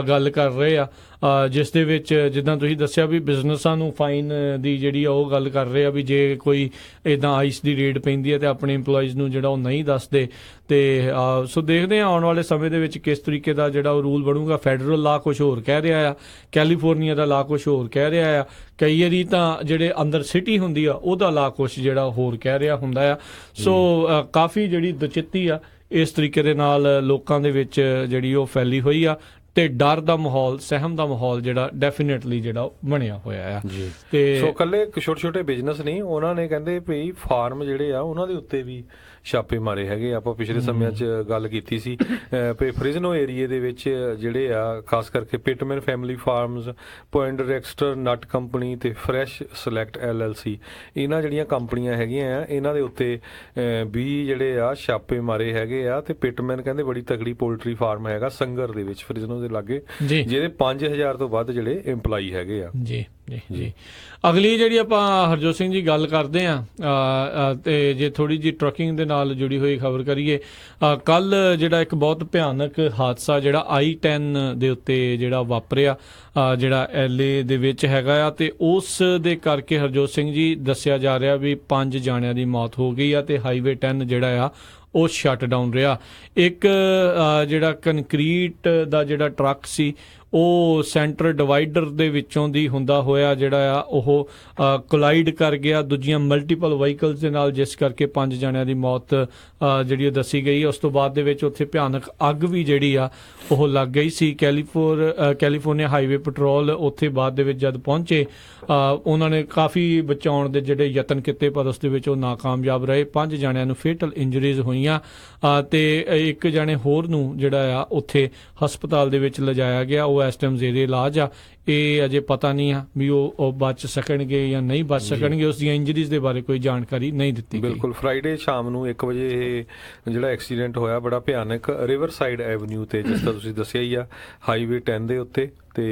ਗੱਲ ਕਰ ਰਹੇ ਆ, ਜਿਸ ਦੇ ਵਿੱਚ ਜਿੱਦਾਂ ਤੁਸੀਂ ਦੱਸਿਆ ਵੀ ਬਿਜ਼ਨਸਾਂ ਨੂੰ ਫਾਈਨ ਦੀ ਜਿਹੜੀ ਆ ਉਹ ਗੱਲ ਕਰ ਰਹੇ ਆ ਵੀ ਜੇ ਕੋਈ ਇੱਦਾਂ ਆਈਸ ਦੀ ਰੇਡ ਪੈਂਦੀ ਹੈ ਤੇ ਆਪਣੇ EMPLOYEES ਨੂੰ ਜਿਹੜਾ ਉਹ ਨਹੀਂ ਦੱਸਦੇ। ਤੇ ਸੋ ਦੇਖਦੇ ਹਾਂ ਆਉਣ ਵਾਲੇ ਸਮੇਂ ਦੇ ਵਿੱਚ ਕਿਸ ਤਰੀਕੇ ਦਾ ਜਿਹੜਾ ਉਹ ਰੂਲ ਬਣੂਗਾ। ਫੈਡਰਲ ਲਾ ਕੁਛ ਹੋਰ ਕਹਿ ਰਿਹਾ ਆ, ਕੈਲੀਫੋਰਨੀਆ ਦਾ ਲਾ ਕੁਛ ਹੋਰ ਕਹਿ ਰਿਹਾ ਆ, ਕਈ ਵਾਰੀ ਤਾਂ ਜਿਹੜੇ ਅੰਦਰ ਸਿਟੀ ਹੁੰਦੀ ਆ ਉਹਦਾ ਲਾ ਕੁਛ ਜਿਹੜਾ ਹੋਰ ਕਹਿ ਰਿਹਾ ਹੁੰਦਾ ਆ। ਸੋ ਕਾਫੀ ਜਿਹੜੀ ਦੁਚਿੱਤੀ ਆ ਇਸ ਤਰੀਕੇ ਦੇ ਨਾਲ ਲੋਕਾਂ ਦੇ ਵਿੱਚ ਜਿਹੜੀ ਉਹ ਫੈਲੀ ਹੋਈ ਆ ਤੇ ਡਰ ਦਾ ਮਾਹੌਲ, ਸਹਿਮ ਦਾ ਮਾਹੌਲ ਜਿਹੜਾ ਡੈਫੀਨੇਟਲੀ ਜਿਹੜਾ ਉਹ ਬਣਿਆ ਹੋਇਆ ਆ। ਤੇ
ਸੋ ਇਕੱਲੇ ਛੋਟੇ ਛੋਟੇ ਬਿਜ਼ਨਸ ਨਹੀਂ, ਉਹਨਾਂ ਨੇ ਕਹਿੰਦੇ ਵੀ ਫਾਰਮ ਜਿਹੜੇ ਆ ਉਹਨਾਂ ਦੇ ਉੱਤੇ ਵੀ ਛਾਪੇ ਮਾਰੇ ਹੈਗੇ। ਆਪਾਂ ਪਿਛਲੇ ਸਮਿਆਂ 'ਚ ਗੱਲ ਕੀਤੀ ਸੀ ਵੀ ਫ੍ਰਿਜ਼ਨੋ ਏਰੀਏ ਦੇ ਵਿੱਚ ਜਿਹੜੇ ਆ ਖਾਸ ਕਰਕੇ ਪਿਟਮੈਨ ਫੈਮਿਲੀ ਫਾਰਮਸ, ਪੁਆਇੰਟ ਰੈਕਸਟਰ ਨਟ ਕੰਪਨੀ ਤੇ ਫਰੈਸ਼ ਸਿਲੈਕਟ LLC, ਇਹਨਾਂ ਜਿਹੜੀਆਂ ਕੰਪਨੀਆਂ ਹੈਗੀਆਂ ਆ ਇਹਨਾਂ ਦੇ ਉੱਤੇ ਵੀ ਜਿਹੜੇ ਆ ਛਾਪੇ ਮਾਰੇ ਹੈਗੇ ਆ। ਤੇ ਪਿਟਮੈਨ ਕਹਿੰਦੇ ਬੜੀ ਤਕੜੀ ਪੋਲਟਰੀ ਫਾਰਮ ਹੈਗਾ ਸੰਗਰ ਦੇ ਵਿੱਚ ਫ੍ਰਿਜ਼ਨੋ ਦੇ ਲਾਗੇ, ਜਿਹਦੇ 5,000 ਤੋਂ ਵੱਧ ਜਿਹੜੇ EMPLOYEE ਹੈਗੇ ਆ। ਜੀ
ਜੀ ਜੀ ਅਗਲੀ ਜਿਹੜੀ ਆਪਾਂ ਹਰਜੋਤ ਸਿੰਘ ਜੀ ਗੱਲ ਕਰਦੇ ਹਾਂ ਤੇ ਜੇ ਥੋੜੀ ਜਿਹੀ ਟਰੱਕਿੰਗ ਦੇ ਨਾਲ ਜੁੜੀ ਹੋਈ ਖਬਰ ਕਰੀਏ, ਕੱਲ ਜਿਹੜਾ ਇੱਕ ਬਹੁਤ ਭਿਆਨਕ ਹਾਦਸਾ ਜਿਹੜਾ I-10 ਦੇ ਉੱਤੇ ਜਿਹੜਾ ਵਾਪਰਿਆ, ਜਿਹੜਾ LA ਦੇ ਵਿੱਚ ਹੈਗਾ ਆ, ਤੇ ਉਸ ਦੇ ਕਰਕੇ ਹਰਜੋਤ ਸਿੰਘ ਜੀ ਦੱਸਿਆ ਜਾ ਰਿਹਾ ਵੀ 5 ਜਾਣਿਆਂ ਦੀ ਮੌਤ ਹੋ ਗਈ ਆ ਤੇ ਹਾਈਵੇ 10 ਜਿਹੜਾ ਆ ਉਹ ਸ਼ਟ ਡਾਊਨ ਰਿਹਾ। ਇੱਕ ਜਿਹੜਾ ਕੰਕਰੀਟ ਦਾ ਜਿਹੜਾ ਟਰੱਕ ਸੀ ਉਹ ਸੈਂਟਰ ਡਿਵਾਈਡਰ ਦੇ ਵਿੱਚੋਂ ਦੀ ਹੁੰਦਾ ਹੋਇਆ ਜਿਹੜਾ ਆ ਉਹ ਕੋਲਾਈਡ ਕਰ ਗਿਆ ਦੂਜੀਆਂ ਮਲਟੀਪਲ ਵਹੀਕਲਸ ਦੇ ਨਾਲ, ਜਿਸ ਕਰਕੇ 5 ਜਣਿਆਂ ਦੀ ਮੌਤ ਜਿਹੜੀ ਉਹ ਦੱਸੀ ਗਈ। ਉਸ ਤੋਂ ਬਾਅਦ ਦੇ ਵਿੱਚ ਉੱਥੇ ਭਿਆਨਕ ਅੱਗ ਵੀ ਜਿਹੜੀ ਆ ਉਹ ਲੱਗ ਗਈ ਸੀ। ਕੈਲੀਫੋਰਨੀਆ ਹਾਈਵੇ ਪੈਟਰੋਲ ਉੱਥੇ ਬਾਅਦ ਦੇ ਵਿੱਚ ਜਦ ਪਹੁੰਚੇ ਉਹਨਾਂ ਨੇ ਕਾਫੀ ਬਚਾਉਣ ਦੇ ਜਿਹੜੇ ਯਤਨ ਕੀਤੇ ਪਰ ਉਸ ਦੇ ਵਿੱਚ ਉਹ ਨਾਕਾਮਯਾਬ ਰਹੇ। 5 ਜਣਿਆਂ ਨੂੰ ਫੇਟਲ ਇੰਜਰੀਜ਼ ਹੋਈਆਂ ਤੇ ਇੱਕ ਜਣੇ ਹੋਰ ਨੂੰ ਜਿਹੜਾ ਆ ਉੱਥੇ ਹਸਪਤਾਲ ਦੇ ਵਿੱਚ ਲਿਜਾਇਆ ਗਿਆ। ਉਹ ਇਸ ਟਾਈਮ ਜ਼ੇਰੇ ਇਲਾਜ ਆ। ਇਹ ਅਜੇ ਪਤਾ ਨਹੀਂ ਆ ਵੀ ਉਹ ਬਚ ਸਕਣਗੇ ਜਾਂ ਨਹੀਂ ਬਚ ਸਕਣਗੇ, ਉਸ ਦੀਆਂ ਇੰਜਰੀਜ਼ ਦੇ ਬਾਰੇ ਕੋਈ ਜਾਣਕਾਰੀ ਨਹੀਂ ਦਿੱਤੀ ਗਈ।
ਬਿਲਕੁਲ, ਫਰਾਈਡੇ ਸ਼ਾਮ ਨੂੰ 1 ਵਜੇ ਇਹ ਜਿਹੜਾ ਐਕਸੀਡੈਂਟ ਹੋਇਆ ਬੜਾ ਭਿਆਨਕ ਰਿਵਰ ਸਾਈਡ ਐਵਨਿਊ ਤੇ, ਜਿਸ ਤਰ੍ਹਾਂ ਤੁਸੀਂ ਦੱਸਿਆ ਹੀ ਆ, ਹਾਈਵੇ 10 ਦੇ ਉੱਤੇ। ਤੇ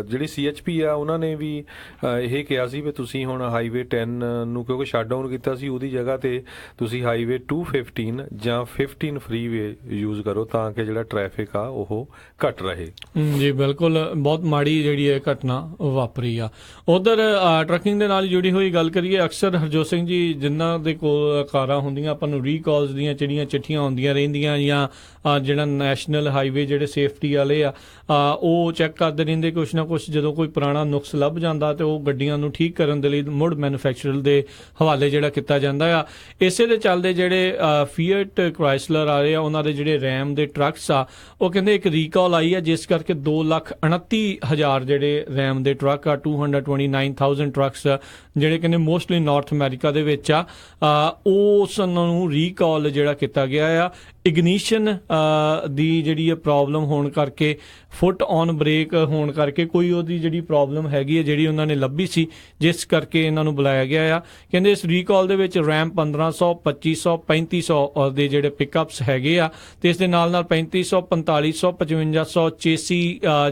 ਜਿਹੜੀ CHP ਆ ਉਹਨਾਂ ਨੇ ਵੀ ਇਹ ਕਿਹਾ ਸੀ ਵੀ ਤੁਸੀਂ ਹੁਣ ਹਾਈਵੇ 10 ਨੂੰ ਕਿਉਂਕਿ ਸ਼ਟ ਡਾਊਨ ਕੀਤਾ ਸੀ, ਉਹਦੀ ਜਗ੍ਹਾ ਤੇ ਤੁਸੀਂ ਹਾਈਵੇ 215 ਜਾਂ 15 ਫਰੀਵੇ ਯੂਜ਼ ਕਰੋ ਤਾਂ ਕਿ ਜਿਹੜਾ ਟ੍ਰੈਫਿਕ ਆ ਉਹ ਘਟ ਰਹੇ।
ਜੀ ਬਿਲਕੁਲ, ਬਹੁਤ ਮਾੜੀ ਜਿਹੜੀ ਇਹ ਘਟਨਾ ਵਾਪਰੀ ਆ। ਉਧਰ ਟਰੱਕਿੰਗ ਦੇ ਨਾਲ ਜੁੜੀ ਹੋਈ ਗੱਲ ਕਰੀਏ, ਅਕਸਰ ਹਰਜੋਤ ਸਿੰਘ ਜੀ ਜਿਨ੍ਹਾਂ ਦੇ ਕੋਲ ਕਾਰਾਂ ਹੁੰਦੀਆਂ ਆਪਾਂ ਨੂੰ ਰੀਕਾਲਸ ਦੀਆਂ ਜਿਹੜੀਆਂ ਚਿੱਠੀਆਂ ਆਉਂਦੀਆਂ ਰਹਿੰਦੀਆਂ ਜਾਂ ਜਿਹੜਾ ਨੈਸ਼ਨਲ ਹਾਈਵੇ ਜਿਹੜੇ ਸੇਫਟੀ ਵਾਲੇ ਆ ਉਹ ਚੈੱਕ ਕਰਦੇ ਰਹਿੰਦੇ ਕੁਛ ਨਾ ਕੁਛ। ਜਦੋਂ ਕੋਈ ਪੁਰਾਣਾ ਨੁਕਸ ਲੱਭ ਜਾਂਦਾ ਤੇ ਉਹ ਗੱਡੀਆਂ ਨੂੰ ਠੀਕ ਕਰਨ ਦੇ ਲਈ ਮੁੜ ਮੈਨੂਫੈਕਚਰਰ ਦੇ ਹਵਾਲੇ ਜਿਹੜਾ ਕੀਤਾ ਜਾਂਦਾ ਆ। ਇਸੇ ਦੇ ਚੱਲਦੇ ਜਿਹੜੇ ਫੀਅਟ ਕ੍ਰਾਈਸਲਰ ਆ ਰਹੇ ਆ ਉਹਨਾਂ ਦੇ ਜਿਹੜੇ ਰੈਮ ਦੇ ਟਰੱਕਸ ਆ ਉਹ ਕਹਿੰਦੇ ਇੱਕ ਰੀਕਾਲ ਆਈ ਆ ਜਿਸ ਕਰਕੇ 2,29,000 ਜਿਹੜੇ ਰੈਮ ਦੇ ਟਰੱਕ ਆ 229,000 ਟਰੱਕਸ ਜਿਹੜੇ ਕਹਿੰਦੇ ਮੋਸਟਲੀ ਨਾਰਥ ਅਮਰੀਕਾ ਦੇ ਵਿੱਚ ਆ ਉਸ ਨੂੰ ਰੀਕਾਲ ਜਿਹੜਾ ਕੀਤਾ ਗਿਆ ਆ। ਇਗਨੀਸ਼ਨ ਦੀ ਜਿਹੜੀ ਪ੍ਰੋਬਲਮ ਹੋਣ ਕਰਕੇ, ਫੁੱਟ ਔਨ ਬ੍ਰੇਕ ਹੋਣ ਕਰਕੇ ਕੋਈ ਉਹਦੀ ਜਿਹੜੀ ਪ੍ਰੋਬਲਮ ਹੈਗੀ ਹੈ ਜਿਹੜੀ ਉਹਨਾਂ ਨੇ ਲੱਭੀ ਸੀ, ਜਿਸ ਕਰਕੇ ਇਹਨਾਂ ਨੂੰ ਬੁਲਾਇਆ ਗਿਆ ਆ। ਕਹਿੰਦੇ ਇਸ ਰੀਕਾਲ ਦੇ ਵਿੱਚ ਰੈਮ 1500, 2500, 3500 ਦੇ ਜਿਹੜੇ ਪਿਕਅਪਸ ਹੈਗੇ ਆ ਤੇ ਇਸ ਦੇ ਨਾਲ 3500, 4500, 5500 ਚੇਸੀ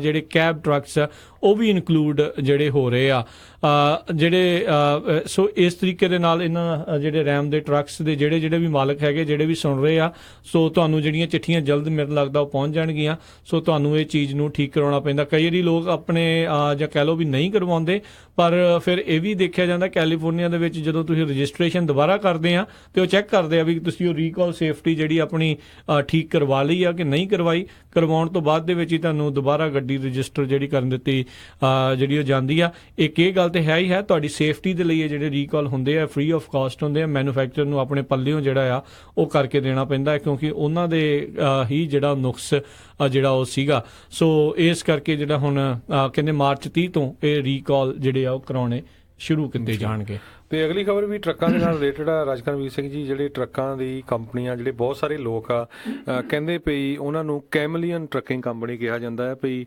ਜਿਹੜੇ ਕੈਬ ਟਰੱਕਸ ਉਹ ਵੀ ਇਨਕਲੂਡ ਜਿਹੜੇ ਹੋ ਰਹੇ ਆ ਜਿਹੜੇ ਸੋ ਇਸ ਤਰੀਕੇ ਦੇ ਨਾਲ ਇਹਨਾਂ ਜਿਹੜੇ ਰੈਮ ਦੇ ਟਰੱਕਸ ਦੇ ਜਿਹੜੇ ਵੀ ਮਾਲਕ ਹੈਗੇ, ਜਿਹੜੇ ਵੀ ਸੁਣ ਰਹੇ ਆ, ਸੋ ਤੁਹਾਨੂੰ ਜਿਹੜੀਆਂ ਚਿੱਠੀਆਂ ਜਲਦ ਮੈਨੂੰ ਲੱਗਦਾ ਉਹ ਪਹੁੰਚ ਜਾਣਗੀਆਂ। ਸੋ ਤੁਹਾਨੂੰ ਇਹ ਚੀਜ਼ ਨੂੰ ਠੀਕ ਕਰਵਾਉਣਾ ਪੈਂਦਾ। ਕਈ ਵਾਰੀ ਲੋਕ ਆਪਣੇ ਜਾਂ ਕਹਿ ਲਓ ਵੀ ਨਹੀਂ ਕਰਵਾਉਂਦੇ, ਪਰ ਫਿਰ ਇਹ ਵੀ ਦੇਖਿਆ ਜਾਂਦਾ ਕੈਲੀਫੋਰਨੀਆ ਦੇ ਵਿੱਚ ਜਦੋਂ ਤੁਸੀਂ ਰਜਿਸਟ੍ਰੇਸ਼ਨ ਦੁਬਾਰਾ ਕਰਦੇ ਆ ਤੇ ਉਹ ਚੈੱਕ ਕਰਦੇ ਆ ਵੀ ਤੁਸੀਂ ਉਹ ਰੀਕਾਲ ਸੇਫਟੀ ਜਿਹੜੀ ਆਪਣੀ ਠੀਕ ਕਰਵਾ ਲਈ ਆ ਕਿ ਨਹੀਂ ਕਰਵਾਈ। ਕਰਵਾਉਣ ਤੋਂ ਬਾਅਦ ਦੇ ਵਿੱਚ ਹੀ ਤੁਹਾਨੂੰ ਦੁਬਾਰਾ ਗੱਡੀ ਰਜਿਸਟਰ ਜਿਹੜੀ ਕਰਨ ਦਿੱਤੀ ਜਿਹੜੀ ਉਹ ਜਾਂਦੀ ਆ। ਇੱਕ ਇਹ ਗੱਲ ਤੇ ਹੈ ਹੀ ਹੈ, ਤੁਹਾਡੀ ਸੇਫਟੀ ਦੇ ਲਈ ਇਹ ਜਿਹੜੇ ਰੀਕਾਲ ਹੁੰਦੇ ਆ ਫ੍ਰੀ ਆਫ ਕਾਸਟ ਹੁੰਦੇ ਆ। ਮੈਨੂਫੈਕਚਰ ਨੂੰ ਆਪਣੇ ਪੱਲਿਓਂ ਜਿਹੜਾ ਆ ਉਹ ਕਰਕੇ ਦੇਣਾ ਪੈਂਦਾ ਹੈ, ਕਿਉਂਕਿ ਉਹਨਾਂ ਦੇ ਹੀ ਜਿਹੜਾ ਨੁਕਸ ਜਿਹੜਾ ਉਹ ਸੀਗਾ। ਸੋ ਇਸ ਕਰਕੇ ਜਿਹੜਾ ਹੁਣ ਕਹਿੰਦੇ ਮਾਰਚ 30 ਤੋਂ ਇਹ ਰੀਕਾਲ ਜਿਹੜੇ ਆ ਉਹ ਕਰਾਉਣੇ ਸ਼ੁਰੂ ਕੀਤੇ ਜਾਣਗੇ।
ਤੇ ਅਗਲੀ ਖਬਰ ਵੀ ਟਰੱਕਾਂ ਦੇ ਨਾਲ ਰਿਲੇਟਡ ਆ। ਰਾਜਕਰਨਵੀਰ ਸਿੰਘ ਜੀ, ਜਿਹੜੇ ਟਰੱਕਾਂ ਦੀ ਕੰਪਨੀਆਂ, ਜਿਹੜੇ ਬਹੁਤ ਸਾਰੇ ਲੋਕ ਆ ਕਹਿੰਦੇ ਪਈ ਉਹਨਾਂ ਨੂੰ ਕੈਮਲੀਅਨ ਟਰੱਕਿੰਗ ਕੰਪਨੀ ਕਿਹਾ ਜਾਂਦਾ ਹੈ ਪਈ।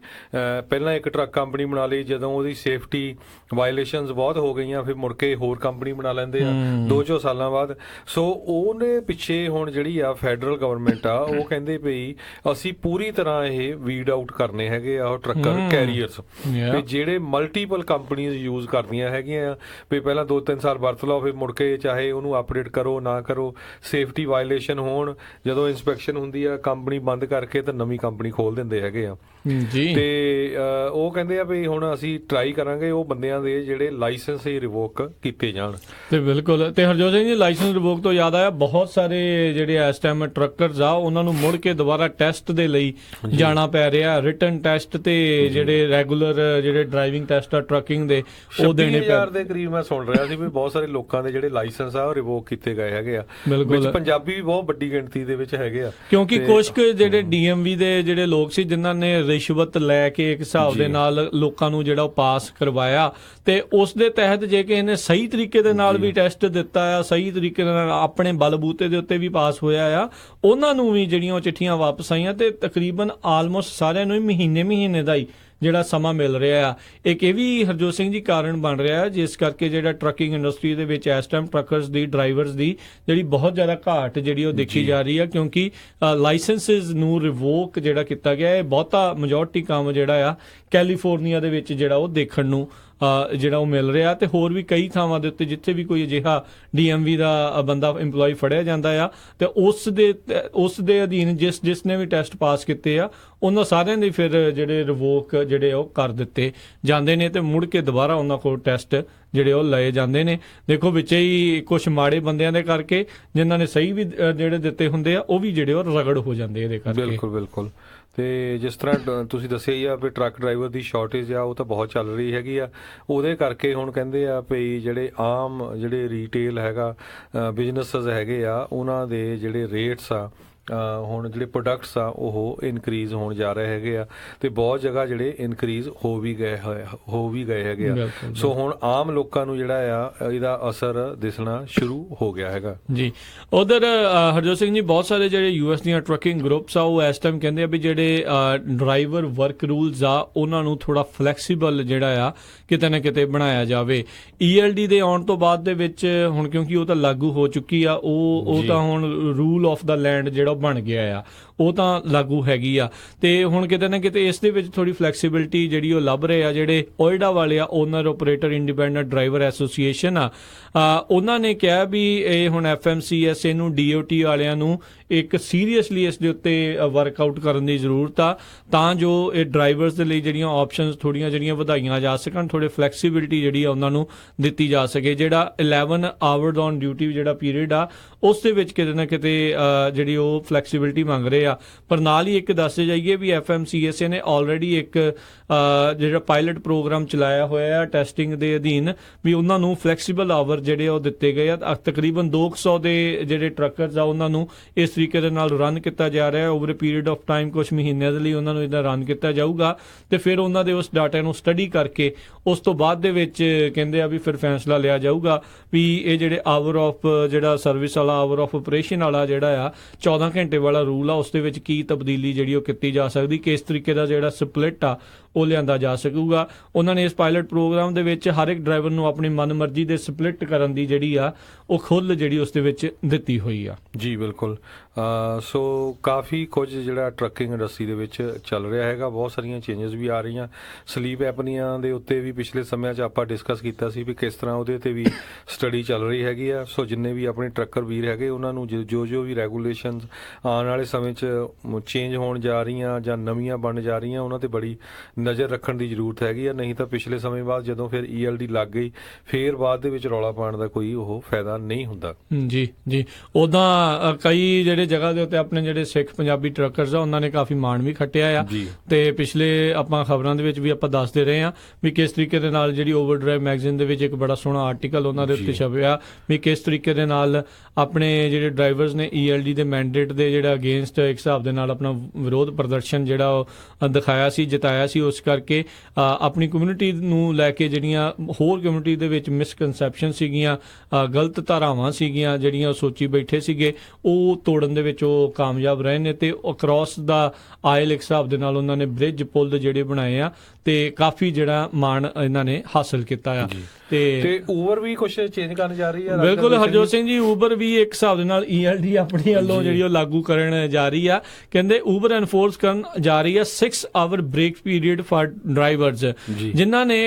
ਪਹਿਲਾਂ ਇੱਕ ਟਰੱਕ ਕੰਪਨੀ ਬਣਾ ਲਈ, ਜਦੋਂ ਉਹਦੀ ਸੇਫਟੀ ਵਾਇਲੇਸ਼ਨਸ ਬਹੁਤ ਹੋ ਗਈਆਂ ਫਿਰ ਮੁੜ ਕੇ ਹੋਰ ਕੰਪਨੀ ਬਣਾ ਲੈਂਦੇ ਆ 2-4 ਸਾਲਾਂ ਬਾਅਦ। ਸੋ ਉਹਨੇ ਪਿੱਛੇ ਹੁਣ ਜਿਹੜੀ ਆ ਫੈਡਰਲ ਗਵਰਨਮੈਂਟ ਆ ਉਹ ਕਹਿੰਦੇ ਪਈ ਅਸੀਂ ਪੂਰੀ ਤਰ੍ਹਾਂ ਇਹ ਵੀਡ ਆਊਟ ਕਰਨੇ ਹੈਗੇ ਆ ਉਹ ਟਰੱਕਰ ਕੈਰੀਅਰਸ ਤੇ ਜਿਹੜੇ ਮਲਟੀਪਲ ਕੰਪਨੀਆਂ ਯੂਜ਼ ਕਰਦੀਆਂ ਹੈਗੀਆਂ ਵੀ ਪਹਿਲਾਂ 2-3 ਸਾਲ ਵਰਤ ਲਓ, ਫਿਰ ਮੁੜ ਕੇ ਚਾਹੇ ਉਹਨੂੰ ਅਪਡੇਟ ਕਰੋ ਨਾ ਕਰੋ, ਸੇਫਟੀ ਵਾਇਲੇਸ਼ਨ ਹੋਣ, ਜਦੋਂ ਇੰਸਪੈਕਸ਼ਨ ਹੁੰਦੀ ਆ ਕੰਪਨੀ ਬੰਦ ਕਰਕੇ ਤਾਂ ਨਵੀਂ ਕੰਪਨੀ ਖੋਲ ਦਿੰਦੇ ਹੈਗੇ ਆ ਜੀ। ਤੇ ਉਹ ਕਹਿੰਦੇ ਆ ਵੀ ਹੁਣ ਅਸੀਂ ਟਰਾਈ ਕਰਾਂਗੇ ਉਹ ਬੰਦਿਆਂ ਦੇ ਜਿਹੜੇ ਲਾਇਸੈਂਸ ਹੀ ਰਿਵੋਕ ਕੀਤੇ ਜਾਣ।
ਤੇ ਬਿਲਕੁਲ, ਤੇ ਹਰਜੋਤ ਸਿੰਘ ਜੀ ਲਾਇਸੈਂਸ ਰਿਵੋਕ ਤੋਂ ਯਾਦ ਆਇਆ, ਬਹੁਤ ਸਾਰੇ ਜਿਹੜੇ ਇਸ ਟਾਈਮ ਟਰੱਕਰਸ ਆ ਉਹਨਾਂ ਨੂੰ ਮੁੜ ਕੇ ਦੁਬਾਰਾ ਟੈਸਟ ਦੇ ਲਈ ਜਾਣਾ ਪੈ ਰਿਹਾ। ਰਿਟਨ ਟੈਸਟ ਤੇ ਜਿਹੜੇ ਰੈਗੂਲਰ ਜਿਹੜੇ ਡਰਾਈਵਿੰਗ ਟੈਸਟ ਆ ਟਰੱਕਿੰਗ ਦੇ ਉਹ ਦੇਣੇ ਪੈ ਰਹੇ
ਦੇ ਕਰੀਬ। ਮੈਂ ਸੁਣ ਰਿਹਾ ਸੀ ਵੀ ਬਹੁਤ ਸਾਰੇ ਲੋਕਾਂ ਦੇ ਜਿਹੜੇ ਲਾਇਸੈਂਸ ਆ ਉਹ ਰਿਵੋਕ ਕੀਤੇ ਗਏ ਹੈਗੇ ਆ। ਵਿੱਚ ਪੰਜਾਬੀ ਵੀ ਬਹੁਤ ਵੱਡੀ ਗਿਣਤੀ ਦੇ ਵਿੱਚ ਹੈਗੇ ਆ, ਕਿਉਂਕਿ
ਕੁਝ ਜਿਹੜੇ ਡੀਐਮਵੀ ਦੇ ਜਿਹੜੇ ਲੋਕ ਸੀ ਜਿਨ੍ਹਾਂ ਨੇ ਰਿਸ਼ਵਤ ਲੈ ਕੇ ਇੱਕ ਹਿਸਾਬ ਦੇ ਨਾਲ ਲੋਕਾਂ ਨੂੰ ਜਿਹੜਾ ਉਹ ਪਾਸ ਕਰਵਾਇਆ, ਤੇ ਉਸ ਦੇ ਤਹਿਤ ਜੇ ਕਿਸੇ ਨੇ ਸਹੀ ਤਰੀਕੇ ਦੇ ਨਾਲ ਵੀ ਟੈਸਟ ਦਿੱਤਾ ਆ, ਸਹੀ ਤਰੀਕੇ ਨਾਲ ਆਪਣੇ ਬਲਬੂਤੇ ਦੇ ਉੱਤੇ ਵੀ ਪਾਸ ਹੋਇਆ ਆ, ਉਹਨਾਂ ਨੂੰ ਵੀ ਜਿਹੜੀਆਂ ਉਹ ਚਿੱਠੀਆਂ ਵਾਪਸ ਆਈਆਂ। ਤੇ ਤਕਰੀਬਨ ਆਲਮੋਸਟ ਸਾਰਿਆਂ ਨੂੰ ਹੀ ਮਹੀਨੇ ਦਾ ਹੀ ਜਿਹੜਾ ਸਮਾਂ ਮਿਲ ਰਿਹਾ ਆ। ਇੱਕ ਇਹ ਵੀ ਹਰਜੋਤ ਸਿੰਘ ਜੀ ਕਾਰਨ ਬਣ ਰਿਹਾ ਜਿਸ ਕਰਕੇ ਜਿਹੜਾ ਟਰੱਕਿੰਗ ਇੰਡਸਟਰੀ ਦੇ ਵਿੱਚ ਇਸ ਟਾਈਮ ਟਰੱਕਰਸ ਦੀ, ਡਰਾਈਵਰਸ ਦੀ ਜਿਹੜੀ ਬਹੁਤ ਜ਼ਿਆਦਾ ਘਾਟ ਜਿਹੜੀ ਉਹ ਦੇਖੀ ਜਾ ਰਹੀ ਆ, ਕਿਉਂਕਿ ਲਾਇਸੈਂਸਿਸ ਨੂੰ ਰਿਵੋਕ ਜਿਹੜਾ ਕੀਤਾ ਗਿਆ ਇਹ ਬਹੁਤਾ ਮੈਜੋਰਟੀ ਕੰਮ ਜਿਹੜਾ ਆ ਕੈਲੀਫੋਰਨੀਆ ਦੇ ਵਿੱਚ ਜਿਹੜਾ ਉਹ ਦੇਖਣ ਨੂੰ ਜਿਹੜਾ ਉਹ ਮਿਲ ਰਿਹਾ। ਤੇ ਹੋਰ ਵੀ ਕਈ ਥਾਵਾਂ ਦੇ ਉੱਤੇ ਜਿੱਥੇ ਵੀ ਕੋਈ ਅਜਿਹਾ ਡੀਐਮਵੀ ਦਾ ਬੰਦਾ EMPLOYE ਫੜਿਆ ਜਾਂਦਾ ਆ ਤੇ ਉਸ ਦੇ ਅਧੀਨ ਜਿਸ ਨੇ ਵੀ ਟੈਸਟ ਪਾਸ ਕੀਤੇ ਆ ਉਹਨਾਂ ਸਾਰਿਆਂ ਦੇ ਫਿਰ ਜਿਹੜੇ ਰਿਵੋਕ ਜਿਹੜੇ ਉਹ ਕਰ ਦਿੱਤੇ ਜਾਂਦੇ ਨੇ ਤੇ ਮੁੜ ਕੇ ਦੁਬਾਰਾ ਉਹਨਾਂ ਕੋਲ ਟੈਸਟ ਜਿਹੜੇ ਉਹ ਲਏ ਜਾਂਦੇ ਨੇ। ਦੇਖੋ ਵਿੱਚ ਹੀ ਕੁਝ ਮਾੜੇ ਬੰਦਿਆਂ ਦੇ ਕਰਕੇ ਜਿਨ੍ਹਾਂ ਨੇ ਸਹੀ ਵੀ ਜਿਹੜੇ ਦਿੱਤੇ ਹੁੰਦੇ ਆ ਉਹ ਵੀ ਜਿਹੜੇ ਉਹ ਰਗੜ ਹੋ ਜਾਂਦੇ ਇਹਦੇ ਕਰਕੇ।
ਬਿਲਕੁਲ। ਤੇ ਜਿਸ ਤਰ੍ਹਾਂ ਤੁਸੀਂ ਦੱਸਿਆ ਹੀ ਆ ਵੀ ਟਰੱਕ ਡਰਾਈਵਰ ਦੀ ਸ਼ਾਰਟੇਜ ਆ ਉਹ ਤਾਂ ਬਹੁਤ ਚੱਲ ਰਹੀ ਹੈਗੀ ਆ, ਉਹਦੇ ਕਰਕੇ ਹੁਣ ਕਹਿੰਦੇ ਆ ਵੀ ਜਿਹੜੇ ਆਮ ਜਿਹੜੇ ਰੀਟੇਲ ਹੈਗਾ ਬਿਜ਼ਨੈਸਸ ਹੈਗੇ ਆ ਉਹਨਾਂ ਦੇ ਜਿਹੜੇ ਰੇਟਸ ਆ ਹੁਣ ਜਿਹੜੇ ਪ੍ਰੋਡਕਟਸ ਆ ਉਹ ਇਨਕਰੀਜ਼ ਹੋਣ ਜਾ ਰਹੇ ਹੈਗੇ ਆ ਤੇ ਬਹੁਤ ਜਗ੍ਹਾ ਜਿਹੜੇ ਇਨਕਰੀਜ਼ ਹੋ ਵੀ ਗਏ ਹੈਗੇ ਆ। ਸੋ ਹੁਣ ਆਮ ਲੋਕਾਂ ਨੂੰ ਜਿਹੜਾ ਆ ਇਹਦਾ ਅਸਰ ਦਿਸਣਾ ਸ਼ੁਰੂ ਹੋ ਗਿਆ ਹੈਗਾ
ਜੀ। ਉਧਰ ਹਰਜੋਤ ਸਿੰਘ ਜੀ ਬਹੁਤ ਸਾਰੇ ਜਿਹੜੇ ਯੂਐਸ ਦੀਆਂ ਟਰੱਕਿੰਗ ਗਰੁੱਪਸ ਆ ਉਹ ਇਸ ਟਾਈਮ ਕਹਿੰਦੇ ਆ ਵੀ ਜਿਹੜੇ ਡਰਾਈਵਰ ਵਰਕ ਰੂਲਸ ਆ ਉਹਨਾਂ ਨੂੰ ਥੋੜਾ ਫਲੈਕਸੀਬਲ ਜਿਹੜਾ ਆ ਕਿਤੇ ਨਾ ਕਿਤੇ ਬਣਾਇਆ ਜਾਵੇ। ELD ਦੇ ਆਉਣ ਤੋਂ ਬਾਅਦ ਦੇ ਵਿੱਚ ਹੁਣ ਕਿਉਂਕਿ ਉਹ ਤਾਂ ਲਾਗੂ ਹੋ ਚੁੱਕੀ ਆ, ਉਹ ਤਾਂ ਹੁਣ ਰੂਲ ਆਫ ਦਾ ਲੈਂਡ ਜਿਹੜਾ ਬਣ ਗਿਆ ਆ ਉਹ ਤਾਂ ਲਾਗੂ ਹੈਗੀ ਆ ਤੇ ਹੁਣ ਕਿਤੇ ਨਾ ਕਿਤੇ ਇਸ ਦੇ ਵਿੱਚ ਥੋੜੀ ਫਲੈਕਸੀਬਿਲਿਟੀ ਜਿਹੜੀ ਉਹ ਲੱਭ ਰਹੇ ਆ। ਜਿਹੜੇ ਓਇਡਾ ਵਾਲੇ ਆ owner operator independent driver association ਆ ਉਹਨਾਂ ਨੇ ਕਿਹਾ ਵੀ ਇਹ ਹੁਣ FMCSA ਨੂੰ DOT ਵਾਲਿਆਂ ਨੂੰ ਇੱਕ ਸੀਰੀਅਸਲੀ ਇਸ ਦੇ ਉੱਤੇ ਵਰਕਆਊਟ ਕਰਨ ਦੀ ਜ਼ਰੂਰਤ ਆ ਤਾਂ ਜੋ ਇਹ ਡਰਾਈਵਰਸ ਦੇ ਲਈ ਜਿਹੜੀਆਂ ਆਪਸ਼ਨਸ ਥੋੜੀਆਂ ਜਿਹੜੀਆਂ ਵਧਾਈਆਂ ਜਾ ਸਕਣ, ਥੋੜੇ ਫਲੈਕਸੀਬਿਲਿਟੀ ਜਿਹੜੀ ਆ ਉਹਨਾਂ ਨੂੰ ਦਿੱਤੀ ਜਾ ਸਕੇ। ਜਿਹੜਾ 11 ਆਵਰਸ ਔਨ ਡਿਊਟੀ ਜਿਹੜਾ ਪੀਰੀਅਡ ਆ ਉਸ ਦੇ ਵਿੱਚ ਕਿਤੇ ਨਾ ਕਿਤੇ ਜਿਹੜੀ ਉਹ ਫਲੈਕਸੀਬਿਲਿਟੀ ਮੰਗ ਰਹੇ ਆ। ਪਰ ਨਾਲ ਹੀ ਇੱਕ ਦੱਸ ਜਾਈਏ ਵੀ FMCSA ਨੇ ਆਲਰੇਡੀ ਇੱਕ ਜਿਹੜਾ ਪਾਇਲਟ ਪ੍ਰੋਗਰਾਮ ਚਲਾਇਆ ਹੋਇਆ ਆ ਟੈਸਟਿੰਗ ਦੇ ਅਧੀਨ ਵੀ ਉਹਨਾਂ ਨੂੰ ਫਲੈਕਸੀਬਲ ਆਵਰ ਜਿਹੜੇ ਉਹ ਦਿੱਤੇ ਗਏ ਆ। ਤਕਰੀਬਨ 200 ਦੇ ਜਿਹੜੇ ਟਰੱਕਰਸ ਆ ਉਹਨਾਂ ਨੂੰ ਇਸ ਤਰੀਕੇ ਦੇ ਨਾਲ ਰਨ ਕੀਤਾ ਜਾ ਰਿਹਾ over a period of time, ਕੁਝ ਮਹੀਨਿਆਂ ਦੇ ਲਈ ਉਹਨਾਂ ਨੂੰ ਇਹਦਾ ਰਨ ਕੀਤਾ ਜਾਊਗਾ ਤੇ ਫਿਰ ਉਹਨਾਂ ਦੇ ਉਸ ਡਾਟਾ ਨੂੰ ਸਟੱਡੀ ਕਰਕੇ ਉਸ ਤੋਂ ਬਾਅਦ ਦੇ ਵਿੱਚ ਕਹਿੰਦੇ ਆ ਵੀ ਫਿਰ ਫੈਸਲਾ ਲਿਆ ਜਾਊਗਾ ਵੀ ਇਹ ਜਿਹੜੇ ਆਵਰ ਆਫ ਜਿਹੜਾ ਸਰਵਿਸ ਵਾਲਾ ਆਵਰ ਆਫ ਆਪਰੇਸ਼ਨ ਵਾਲਾ ਜਿਹੜਾ ਆ 14 ਘੰਟੇ ਵਾਲਾ ਰੂਲ ਆ ਉਸ ਦੇ ਵਿੱਚ ਕੀ ਤਬਦੀਲੀ ਜਿਹੜੀ ਉਹ ਕੀਤੀ ਜਾ ਸਕਦੀ, ਕਿਸ ਤਰੀਕੇ ਦਾ ਜਿਹੜਾ ਸਪਲਿਟ ਆ ਉਹ ਲਿਆਂਦਾ ਜਾ ਸਕੂਗਾ। ਉਹਨਾਂ ਨੇ ਇਸ ਪਾਇਲਟ ਪ੍ਰੋਗਰਾਮ ਦੇ ਵਿੱਚ ਹਰ ਇੱਕ ਡਰਾਈਵਰ ਨੂੰ ਆਪਣੀ ਮਨਮਰਜ਼ੀ ਦੇ ਸਪਲਿਟ ਕਰਨ ਦੀ ਜਿਹੜੀ ਆ ਉਹ ਖੁੱਲ੍ਹ ਜਿਹੜੀ ਉਸ ਦੇ ਵਿੱਚ ਦਿੱਤੀ ਹੋਈ ਆ।
ਜੀ ਬਿਲਕੁਲ। ਸੋ ਕਾਫੀ ਕੁਝ ਜਿਹੜਾ ਟਰੱਕਿੰਗ ਇੰਡਸਟਰੀ ਦੇ ਵਿੱਚ ਚੱਲ ਰਿਹਾ ਹੈਗਾ, ਬਹੁਤ ਸਾਰੀਆਂ ਚੇਂਜਸ ਵੀ ਆ ਰਹੀਆਂ। ਸਲੀਪ ਐਪਨੀਆ ਦੇ ਉੱਤੇ ਵੀ ਪਿਛਲੇ ਸਮਿਆਂ 'ਚ ਆਪਾਂ ਡਿਸਕਸ ਕੀਤਾ ਸੀ ਵੀ ਕਿਸ ਤਰ੍ਹਾਂ ਉਹਦੇ 'ਤੇ ਵੀ ਸਟੱਡੀ ਚੱਲ ਰਹੀ ਹੈਗੀ ਆ। ਸੋ ਜਿੰਨੇ ਵੀ ਆਪਣੇ ਟਰੱਕਰ ਵੀਰ ਹੈਗੇ ਉਹਨਾਂ ਨੂੰ ਜੋ ਵੀ ਰੈਗੂਲੇਸ਼ਨਸ ਆਉਣ ਵਾਲੇ ਸਮੇਂ 'ਚ ਚੇਂਜ ਹੋਣ ਜਾ ਰਹੀਆਂ ਜਾਂ ਨਵੀਆਂ ਬਣ ਜਾ ਰਹੀਆਂ, ਉਹਨਾਂ 'ਤੇ ਬੜੀ ਨਜ਼ਰ ਰੱਖਣ ਦੀ ਜ਼ਰੂਰਤ ਹੈਗੀ ਆ। ਨਹੀਂ ਤਾਂ ਪਿਛਲੇ ਸਮੇਂ ਬਾਅਦ ਜਦੋਂ ਫਿਰ ELD ਲੱਗ ਗਈ, ਫਿਰ ਬਾਅਦ ਦੇ ਵਿੱਚ ਰੌਲਾ ਪਾਉਣ ਦਾ ਕੋਈ ਉਹ ਫਾਇਦਾ ਨਹੀਂ ਹੁੰਦਾ।
ਜੀ ਜੀ। ਉੱਦਾਂ ਕਈ ਜਿਹੜੇ ਜਗ੍ਹਾ ਦੇ ਉੱਤੇ ਆਪਣੇ ਜਿਹੜੇ ਸਿੱਖ ਪੰਜਾਬੀ ਟਰੱਕਰਸ ਆ ਉਹਨਾਂ ਨੇ ਕਾਫੀ ਮਾਣ ਵੀ ਖੱਟਿਆ ਆ, ਤੇ ਪਿਛਲੇ ਆਪਾਂ ਖਬਰਾਂ ਦੇ ਵਿੱਚ ਵੀ ਆਪਾਂ ਦੱਸਦੇ ਰਹੇ ਹਾਂ ਵੀ ਕਿਸ ਤਰੀਕੇ ਦੇ ਨਾਲ ਜਿਹੜੀ ਓਵਰਡਰਾਈਵ ਮੈਗਜ਼ੀਨ ਦੇ ਵਿੱਚ ਇੱਕ ਬੜਾ ਸੋਹਣਾ ਆਰਟੀਕਲ ਉਹਨਾਂ ਦੇ ਉੱਤੇ ਛਪਿਆ ਵੀ ਕਿਸ ਤਰੀਕੇ ਦੇ ਨਾਲ ਆਪਣੇ ਜਿਹੜੇ ਡਰਾਈਵਰਸ ਨੇ ELD ਦੇ ਮੈਂਡੇਟ ਦੇ ਜਿਹੜਾ ਅਗੇਂਸਟ ਇੱਕ ਹਿਸਾਬ ਦੇ ਨਾਲ ਆਪਣਾ ਵਿਰੋਧ ਪ੍ਰਦਰਸ਼ਨ ਜਿਹੜਾ ਉਹ ਦਿਖਾਇਆ ਸੀ, ਜਿਤਾਇਆ ਸੀ। ਉਸ ਕਰਕੇ ਆਪਣੀ ਕਮਿਊਨਿਟੀ ਨੂੰ ਲੈ ਕੇ ਜਿਹੜੀਆਂ ਹੋਰ ਕਮਿਊਨਿਟੀ ਦੇ ਵਿੱਚ ਮਿਸਕਨਸੈਪਸ਼ਨ ਸੀਗੀਆਂ, ਗਲਤ ਧਾਰਾਵਾਂ ਸੀਗੀਆਂ ਜਿਹੜੀਆਂ ਉਹ ਸੋਚੀ ਬੈਠੇ ਸੀਗੇ, ਉਹ ਤੋੜਨ ਦੇ ਵਿੱਚ ਉਹ ਕਾਮਯਾਬ ਰਹੇ ਨੇ। ਤੇ ਅਕ੍ਰੋਸ ਦਾ ਆਇਲ ਇੱਕ ਹਿਸਾਬ ਦੇ ਨਾਲ ਉਹਨਾਂ ਨੇ ਬ੍ਰਿਜ ਪੁੱਲ ਜਿਹੜੇ ਬਣਾਏ ਆ ਤੇ ਕਾਫੀ ਜਿਹੜਾ ਮਾਣ ਇਹਨਾਂ ਨੇ ਹਾਸਲ ਕੀਤਾ ਆ। ਤੇ
ਊਬਰ ਵੀ ਕੁਝ ਚੇਂਜ ਕਰਨ ਜਾ ਰਹੀ ਹੈ।
ਬਿਲਕੁਲ ਹਰਜੋਤ ਸਿੰਘ ਜੀ, ਊਬਰ ਵੀ ਇੱਕ ਹਿਸਾਬ ਦੇ ਨਾਲ ELD ਆਪਣੀ ਵੱਲੋਂ ਜਿਹੜੀ ਉਹ ਲਾਗੂ ਕਰਨ ਜਾ ਰਹੀ ਆ। ਕਹਿੰਦੇ ਊਬਰ ਐਨਫੋਰਸ ਕਰਨ ਜਾ ਰਹੀ ਆ 6 hour break period for drivers, ਜਿਨ੍ਹਾਂ ਨੇ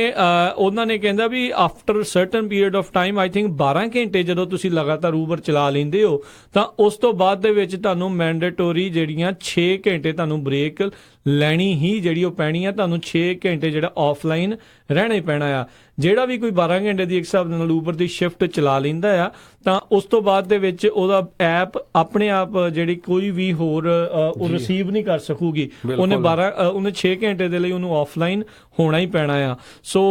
ਉਹਨਾਂ ਨੇ ਕਹਿੰਦਾ ਵੀ after certain period of time, I think 12 ਘੰਟੇ ਜਦੋਂ ਤੁਸੀਂ ਲਗਾਤਾਰ ਊਬਰ ਚਲਾ ਲੈਂਦੇ ਹੋ ਤਾਂ ਉਸ ਤੋਂ ਬਾਅਦ ਦੇ ਵਿੱਚ ਤੁਹਾਨੂੰ ਮੈਂਡੇਟੋਰੀ ਜਿਹੜੀਆਂ 6 ਘੰਟੇ ਤੁਹਾਨੂੰ ਬ੍ਰੇਕ ਲੈਣੀ ਹੀ ਜਿਹੜੀ ਉਹ ਪੈਣੀ ਆ। ਤੁਹਾਨੂੰ 6 ਘੰਟੇ ਜਿਹੜਾ ਆਫਲਾਈਨ ਰਹਿਣਾ ਹੀ ਪੈਣਾ ਆ। ਜਿਹੜਾ ਵੀ ਕੋਈ 12 ਘੰਟੇ ਦੀ ਇੱਕ ਹਿਸਾਬ ਦੇ ਨਾਲ ਊਬਰ ਦੀ ਸ਼ਿਫਟ ਚਲਾ ਲੈਂਦਾ ਆ ਤਾਂ ਉਸ ਤੋਂ ਬਾਅਦ ਦੇ ਵਿੱਚ ਉਹਦਾ ਐਪ ਆਪਣੇ ਆਪ ਜਿਹੜੀ ਕੋਈ ਵੀ ਹੋਰ ਉਹ ਰਿਸੀਵ ਨਹੀਂ ਕਰ ਸਕੂਗੀ। ਉਹਨੇ 6 ਘੰਟੇ ਦੇ ਲਈ ਉਹਨੂੰ ਆਫਲਾਈਨ ਹੋਣਾ ਹੀ ਪੈਣਾ ਆ। ਸੋ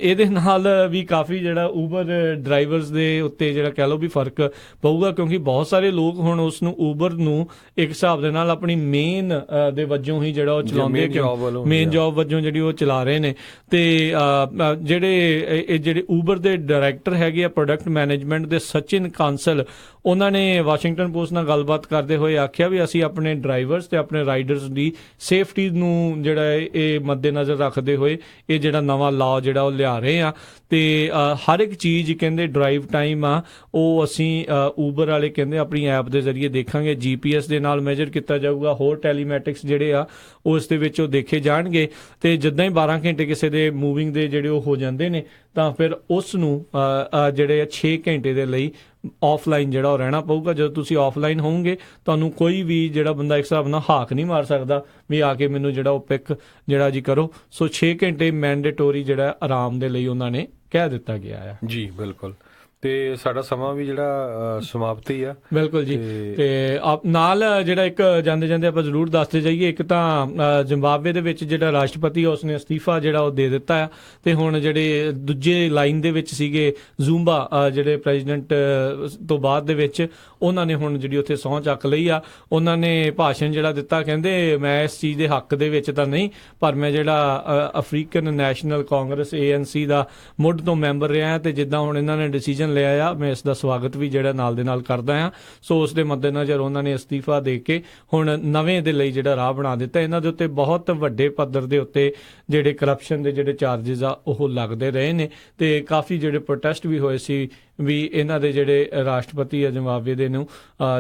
ਇਹਦੇ ਨਾਲ ਵੀ ਕਾਫੀ ਜਿਹੜਾ ਊਬਰ ਡਰਾਈਵਰਸ ਦੇ ਉੱਤੇ ਜਿਹੜਾ ਕਹਿ ਲਓ ਵੀ ਫਰਕ ਪਊਗਾ, ਕਿਉਂਕਿ ਬਹੁਤ ਸਾਰੇ ਲੋਕ ਹੁਣ ਉਸ ਨੂੰ ਊਬਰ ਨੂੰ ਇੱਕ ਹਿਸਾਬ ਦੇ ਨਾਲ ਆਪਣੀ ਮੇਨ ਦੇ ਵਜੋਂ ਹੀ ਜਿਹੜਾ ਉਹ ਚਲਾਉਂਦੇ, ਮੇਨ ਜੌਬ ਵਜੋਂ ਜਿਹੜੀ ਉਹ ਚਲਾ ਰਹੇ ਨੇ। ਤੇ ਜਿਹੜੇ ਊਬਰ ਦੇ ਡਾਇਰੈਕਟਰ ਹੈਗੇ ਆ ਪ੍ਰੋਡਕਟ ਮੈਨੇਜਮੈਂਟ ਦੇ ਸਚਿਨ ਕਾਂਸਲ, ਉਹਨਾਂ ਨੇ ਵਾਸ਼ਿੰਗਟਨ ਪੋਸਟ ਨਾਲ ਗੱਲਬਾਤ ਕਰਦੇ ਹੋਏ ਆਖਿਆ ਵੀ ਅਸੀਂ ਆਪਣੇ ਡਰਾਈਵਰਸ ਤੇ ਆਪਣੇ ਰਾਈਡਰਸ ਦੀ ਸੇਫਟੀ ਨੂੰ ਜਿਹੜਾ ਇਹ ਮੱਦੇਨਜ਼ਰ ਰੱਖਦੇ ਹੋਏ ਇਹ ਜਿਹੜਾ ਨਵਾਂ ਲਾਅ ਜਿਹੜਾ ਉਹ ਲਿਆ ਰਹੇ ਆ। ਤੇ ਹਰ ਇੱਕ ਚੀਜ਼ ਕਹਿੰਦੇ ਡਰਾਈਵ ਟਾਈਮ ਆ ਉਹ ਅਸੀਂ ਊਬਰ ਵਾਲੇ ਕਹਿੰਦੇ ਆਪਣੀ ਐਪ ਦੇ ਜ਼ਰੀਏ ਦੇਖਾਂਗੇ, GPS ਦੇ ਨਾਲ ਮੈਜਰ ਕੀਤਾ ਜਾਊਗਾ, ਹੋਰ ਟੈਲੀਮੈਟਿਕਸ ਜਿਹੜੇ ਆ ਉਸ ਦੇ ਵਿੱਚ ਉਹ ਦੇਖੇ ਜਾਣਗੇ। ਤੇ ਜਿੱਦਾਂ ਹੀ 12 ਘੰਟੇ ਕਿਸੇ ਦੇ ਮੂਵਿੰਗ ਦੇ ਜਿਹੜੇ ਉਹ ਹੋ ਜਾਂਦੇ ਨੇ ਤਾਂ ਫਿਰ ਉਸ ਨੂੰ ਜਿਹੜੇ 6 ਘੰਟੇ ਦੇ ਲਈ ਆਫਲਾਈਨ ਜਿਹੜਾ ਉਹ ਰਹਿਣਾ ਪਊਗਾ। ਜਦੋਂ ਤੁਸੀਂ ਆਫਲਾਈਨ ਹੋਵੋਗੇ ਤੁਹਾਨੂੰ ਕੋਈ ਵੀ ਜਿਹੜਾ ਬੰਦਾ ਇੱਕ ਹਿਸਾਬ ਨਾਲ ਹਾਕ ਨਹੀਂ ਮਾਰ ਸਕਦਾ ਵੀ ਆ ਕੇ ਮੈਨੂੰ ਜਿਹੜਾ ਉਹ ਪਿਕ ਜਿਹੜਾ ਜੀ ਕਰੋ। ਸੋ 6 ਘੰਟੇ ਮੈਂਡੇਟੋਰੀ ਜਿਹੜਾ ਆਰਾਮ ਦੇ ਲਈ ਉਹਨਾਂ ਨੇ ਕਹਿ ਦਿੱਤਾ ਗਿਆ ਆ। ਜੀ
ਬਿਲਕੁਲ। ਤੇ ਸਾਡਾ ਸਮਾਂ ਵੀ ਜਿਹੜਾ ਸਮਾਪਤੀ ਆ।
ਬਿਲਕੁਲ ਜੀ। ਤੇ ਨਾਲ ਜਿਹੜਾ ਇੱਕ ਜਾਂਦੇ ਜਾਂਦੇ ਆਪਾਂ ਜ਼ਰੂਰ ਦੱਸਦੇ ਜਾਈਏ, ਇੱਕ ਤਾਂ ਜ਼ਿੰਬਾਬਵੇ ਦੇ ਵਿੱਚ ਜਿਹੜਾ ਰਾਸ਼ਟਰਪਤੀ ਉਸਨੇ ਅਸਤੀਫਾ ਜਿਹੜਾ ਉਹ ਦੇ ਦਿੱਤਾ ਆ। ਤੇ ਹੁਣ ਜਿਹੜੇ ਦੂਜੇ ਲਾਈਨ ਦੇ ਵਿੱਚ ਸੀਗੇ ਜ਼ੂੰਬਾ ਜਿਹੜੇ ਪ੍ਰੈਜ਼ੀਡੈਂਟ ਤੋਂ ਬਾਅਦ ਦੇ ਵਿੱਚ, ਉਹਨਾਂ ਨੇ ਹੁਣ ਜਿਹੜੀ ਉੱਥੇ ਸਹੁੰ ਚੱਕ ਲਈ ਆ। ਉਹਨਾਂ ਨੇ ਭਾਸ਼ਣ ਜਿਹੜਾ ਦਿੱਤਾ, ਕਹਿੰਦੇ ਮੈਂ ਇਸ ਚੀਜ਼ ਦੇ ਹੱਕ ਦੇ ਵਿੱਚ ਤਾਂ ਨਹੀਂ, ਪਰ ਮੈਂ ਜਿਹੜਾ ਅਫਰੀਕਨ ਨੈਸ਼ਨਲ ਕਾਂਗਰਸ ANC ਦਾ ਮੁੱਢ ਤੋਂ ਮੈਂਬਰ ਰਿਹਾ ਤੇ ਜਿੱਦਾਂ ਹੁਣ ਇਹਨਾਂ ਨੇ ਡਿਸੀਜਨ ਲਿਆ ਆ, ਮੈਂ ਇਸ ਦਾ ਸਵਾਗਤ ਵੀ ਜਿਹੜਾ ਨਾਲ ਦੇ ਨਾਲ ਕਰਦਾ ਆ। ਸੋ ਉਸ ਦੇ ਮੱਦੇਨਜ਼ਰ ਉਹਨਾਂ ਨੇ ਅਸਤੀਫਾ ਦੇ ਕੇ ਹੁਣ ਨਵੇਂ ਦੇ ਲਈ ਜਿਹੜਾ ਰਾਹ ਬਣਾ ਦਿੱਤਾ। ਇਹਨਾਂ ਦੇ ਉੱਤੇ ਬਹੁਤ ਵੱਡੇ ਪੱਧਰ ਦੇ ਉੱਤੇ ਜਿਹੜੇ ਕਰਪਸ਼ਨ ਦੇ ਜਿਹੜੇ ਚਾਰਜਸ ਆ ਉਹ ਲੱਗਦੇ ਰਹੇ ਨੇ ਤੇ ਕਾਫੀ ਜਿਹੜੇ ਪ੍ਰੋਟੈਸਟ ਵੀ ਹੋਏ ਸੀ ਵੀ ਇਹਨਾਂ ਦੇ ਜਿਹੜੇ ਰਾਸ਼ਟਰਪਤੀ ਆ ਜ਼ਿੰਬਾਬਵੇ ਦੇ ਨੂੰ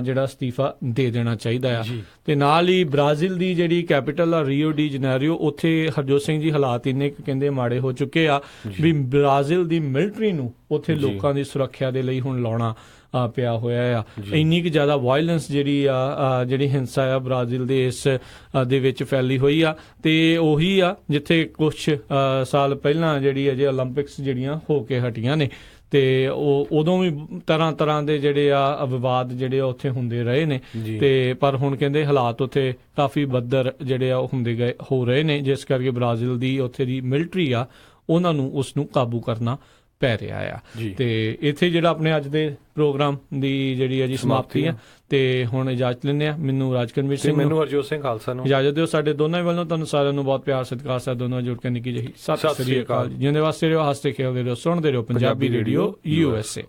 ਜਿਹੜਾ ਅਸਤੀਫਾ ਦੇ ਦੇਣਾ ਚਾਹੀਦਾ ਆ। ਤੇ ਨਾਲ ਹੀ ਬ੍ਰਾਜ਼ੀਲ ਦੀ ਜਿਹੜੀ ਕੈਪੀਟਲ ਆ ਰੀਓ ਡੀ ਜਨੈਰੀਓ, ਉੱਥੇ ਹਰਜੋਤ ਸਿੰਘ ਜੀ ਹਾਲਾਤ ਇੰਨੇ ਕਹਿੰਦੇ ਮਾੜੇ ਹੋ ਚੁੱਕੇ ਆ ਵੀ ਬ੍ਰਾਜ਼ੀਲ ਦੀ ਮਿਲਟਰੀ ਨੂੰ ਉੱਥੇ ਲੋਕਾਂ ਦੀ ਸੁਰੱਖਿਆ ਦੇ ਲਈ ਹੁਣ ਲਾਉਣਾ ਪਿਆ ਹੋਇਆ ਆ। ਇੰਨੀ ਕੁ ਜ਼ਿਆਦਾ ਵਾਇਲੈਂਸ ਜਿਹੜੀ ਹਿੰਸਾ ਆ ਬ੍ਰਾਜ਼ੀਲ ਦੇ ਇਸ ਦੇ ਵਿੱਚ ਫੈਲੀ ਹੋਈ ਆ। ਤੇ ਉਹੀ ਆ ਜਿੱਥੇ ਕੁਛ ਸਾਲ ਪਹਿਲਾਂ ਜਿਹੜੀ ਅਜੇ ਓਲੰਪਿਕਸ ਜਿਹੜੀਆਂ ਹੋ ਕੇ ਹਟੀਆਂ ਨੇ ਤੇ ਉਹ ਉਦੋਂ ਵੀ ਤਰ੍ਹਾਂ ਦੇ ਜਿਹੜੇ ਆ ਵਿਵਾਦ ਜਿਹੜੇ ਆ ਉੱਥੇ ਹੁੰਦੇ ਰਹੇ ਨੇ। ਤੇ ਪਰ ਹੁਣ ਕਹਿੰਦੇ ਹਾਲਾਤ ਉੱਥੇ ਕਾਫੀ ਬੱਦਰ ਜਿਹੜੇ ਆ ਉਹ ਹੁੰਦੇ ਹੋ ਰਹੇ ਨੇ, ਜਿਸ ਕਰਕੇ ਬ੍ਰਾਜ਼ੀਲ ਦੀ ਉੱਥੇ ਦੀ ਮਿਲਟਰੀ ਆ ਉਹਨਾਂ ਨੂੰ ਉਸ ਨੂੰ ਕਾਬੂ ਕਰਨਾ ਪੈ ਰਿਹਾ ਆ। ਤੇ ਇੱਥੇ ਜਿਹੜਾ ਆਪਣੇ ਅੱਜ ਦੇ ਪ੍ਰੋਗਰਾਮ ਦੀ ਜਿਹੜੀ ਆ ਜੀ ਸਮਾਪਤੀ ਆ। ਤੇ ਹੁਣ ਇਜਾਜ਼ਤ ਲੈਂਦੇ ਆ। ਮੈਨੂੰ ਰਾਜਕਰਮਵੀਰ ਸਿੰਘ,
ਮੈਨੂੰ ਹਰਜੋਤ ਸਿੰਘ ਖਾਲਸਾ ਨੂੰ ਇਜਾਜ਼ਤ
ਦਿਓ। ਸਾਡੇ ਦੋਨਾਂ ਵੱਲੋਂ ਤੁਹਾਨੂੰ ਸਾਰਿਆਂ ਨੂੰ ਬਹੁਤ ਪਿਆਰ ਸਤਿਕਾਰ ਸਾਹਿਬ ਦੋਨੋਂ ਜੁੜ ਕੇ ਨਿੱਕੀ ਜਿਹੀ ਸਤਿ ਸ੍ਰੀ ਅਕਾਲ। ਜਿਉਂਦੇ ਵਾਸਤੇ ਰਹੋ, ਹੱਸਦੇ ਖੇਡਦੇ ਰਹੋ, ਸੁਣਦੇ ਰਹੋ ਪੰਜਾਬੀ ਰੇਡੀਓ USA।